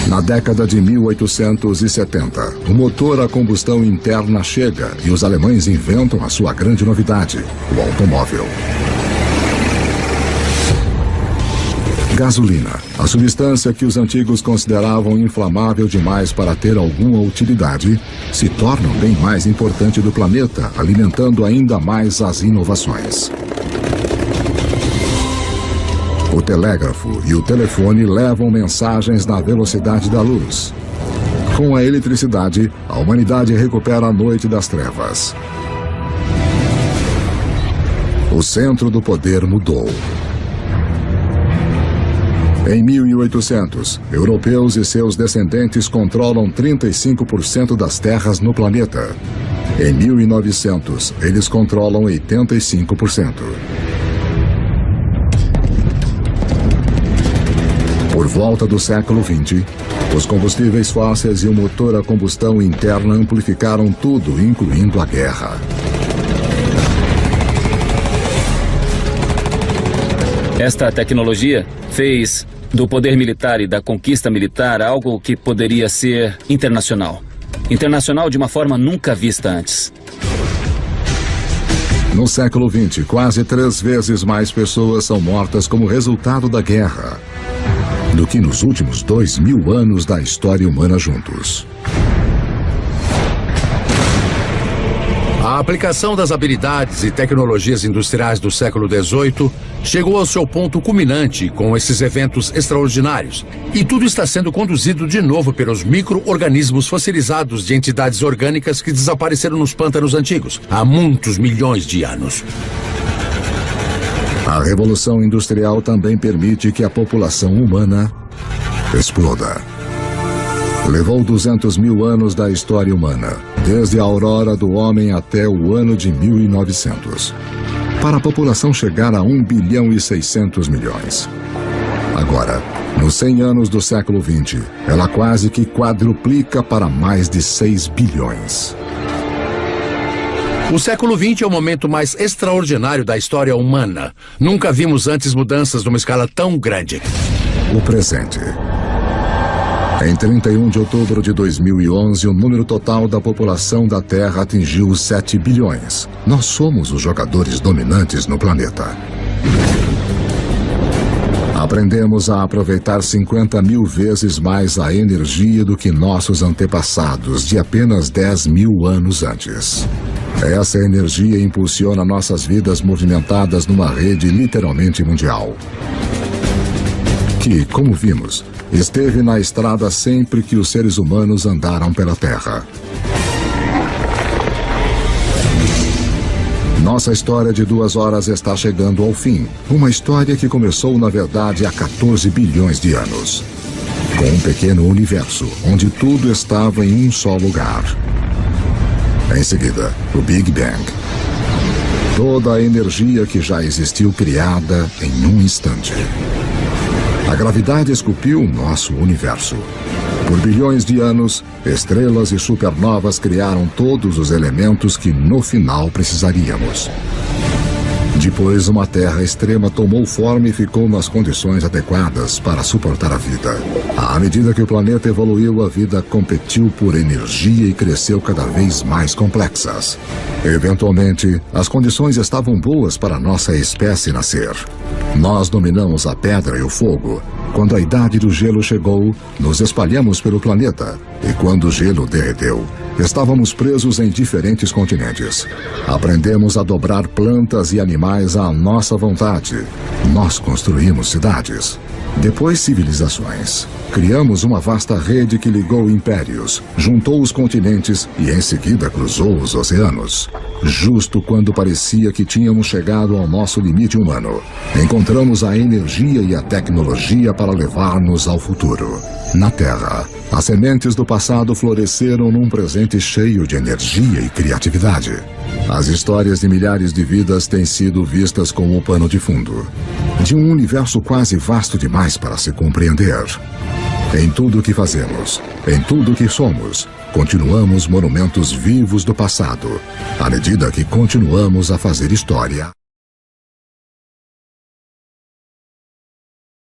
Na década de 1870, o motor a combustão interna chega e os alemães inventam a sua grande novidade, o automóvel. Gasolina, a substância que os antigos consideravam inflamável demais para ter alguma utilidade, se torna o bem mais importante do planeta, alimentando ainda mais as inovações. O telégrafo e o telefone levam mensagens na velocidade da luz. Com a eletricidade, a humanidade recupera a noite das trevas. O centro do poder mudou. Em 1800, europeus e seus descendentes controlam 35% das terras no planeta. Em 1900, eles controlam 85%. Por volta do século XX, os combustíveis fósseis e o motor a combustão interna amplificaram tudo, incluindo a guerra. Esta tecnologia fez do poder militar e da conquista militar algo que poderia ser internacional. Internacional de uma forma nunca vista antes. No século XX, quase 3 vezes mais pessoas são mortas como resultado da guerra. do que nos últimos 2000 anos da história humana juntos. A aplicação das habilidades e tecnologias industriais do século XVIII chegou ao seu ponto culminante com esses eventos extraordinários. E tudo está sendo conduzido de novo pelos micro-organismos fossilizados de entidades orgânicas que desapareceram nos pântanos antigos há muitos milhões de anos. A Revolução Industrial também permite que a população humana exploda. Levou 200 mil anos da história humana, desde a aurora do homem até o ano de 1900, para a população chegar a 1 bilhão e 600 milhões. Agora, nos 100 anos do século XX, ela quase que quadruplica para mais de 6 bilhões. O século XX é o momento mais extraordinário da história humana. Nunca vimos antes mudanças numa escala tão grande. O presente. Em 31 de outubro de 2011, o número total da população da Terra atingiu os 7 bilhões. Nós somos os jogadores dominantes no planeta. Aprendemos a aproveitar 50 mil vezes mais a energia do que nossos antepassados de apenas 10 mil anos antes. Essa energia impulsiona nossas vidas movimentadas numa rede literalmente mundial, que, como vimos, esteve na estrada sempre que os seres humanos andaram pela Terra. Nossa história de 2 horas está chegando ao fim. Uma história que começou, na verdade, há 14 bilhões de anos. Com um pequeno universo, onde tudo estava em um só lugar. Em seguida, o Big Bang. Toda a energia que já existiu criada em um instante. A gravidade esculpiu nosso universo. Por bilhões de anos, estrelas e supernovas criaram todos os elementos que no final precisaríamos. Depois, uma Terra extrema tomou forma e ficou nas condições adequadas para suportar a vida. À medida que o planeta evoluiu, a vida competiu por energia e cresceu cada vez mais complexas. Eventualmente, as condições estavam boas para nossa espécie nascer. Nós dominamos a pedra e o fogo. Quando a idade do gelo chegou, nos espalhamos pelo planeta. E quando o gelo derreteu, estávamos presos em diferentes continentes. Aprendemos a dobrar plantas e animais à nossa vontade. Nós construímos cidades. Depois, civilizações. Criamos uma vasta rede que ligou impérios, juntou os continentes e em seguida cruzou os oceanos. Justo quando parecia que tínhamos chegado ao nosso limite humano, encontramos a energia e a tecnologia para levar-nos ao futuro. Na Terra, as sementes do passado floresceram num presente cheio de energia e criatividade. As histórias de milhares de vidas têm sido vistas como o pano de fundo de um universo quase vasto demais para se compreender. Em tudo o que fazemos, em tudo o que somos, continuamos monumentos vivos do passado, à medida que continuamos a fazer história.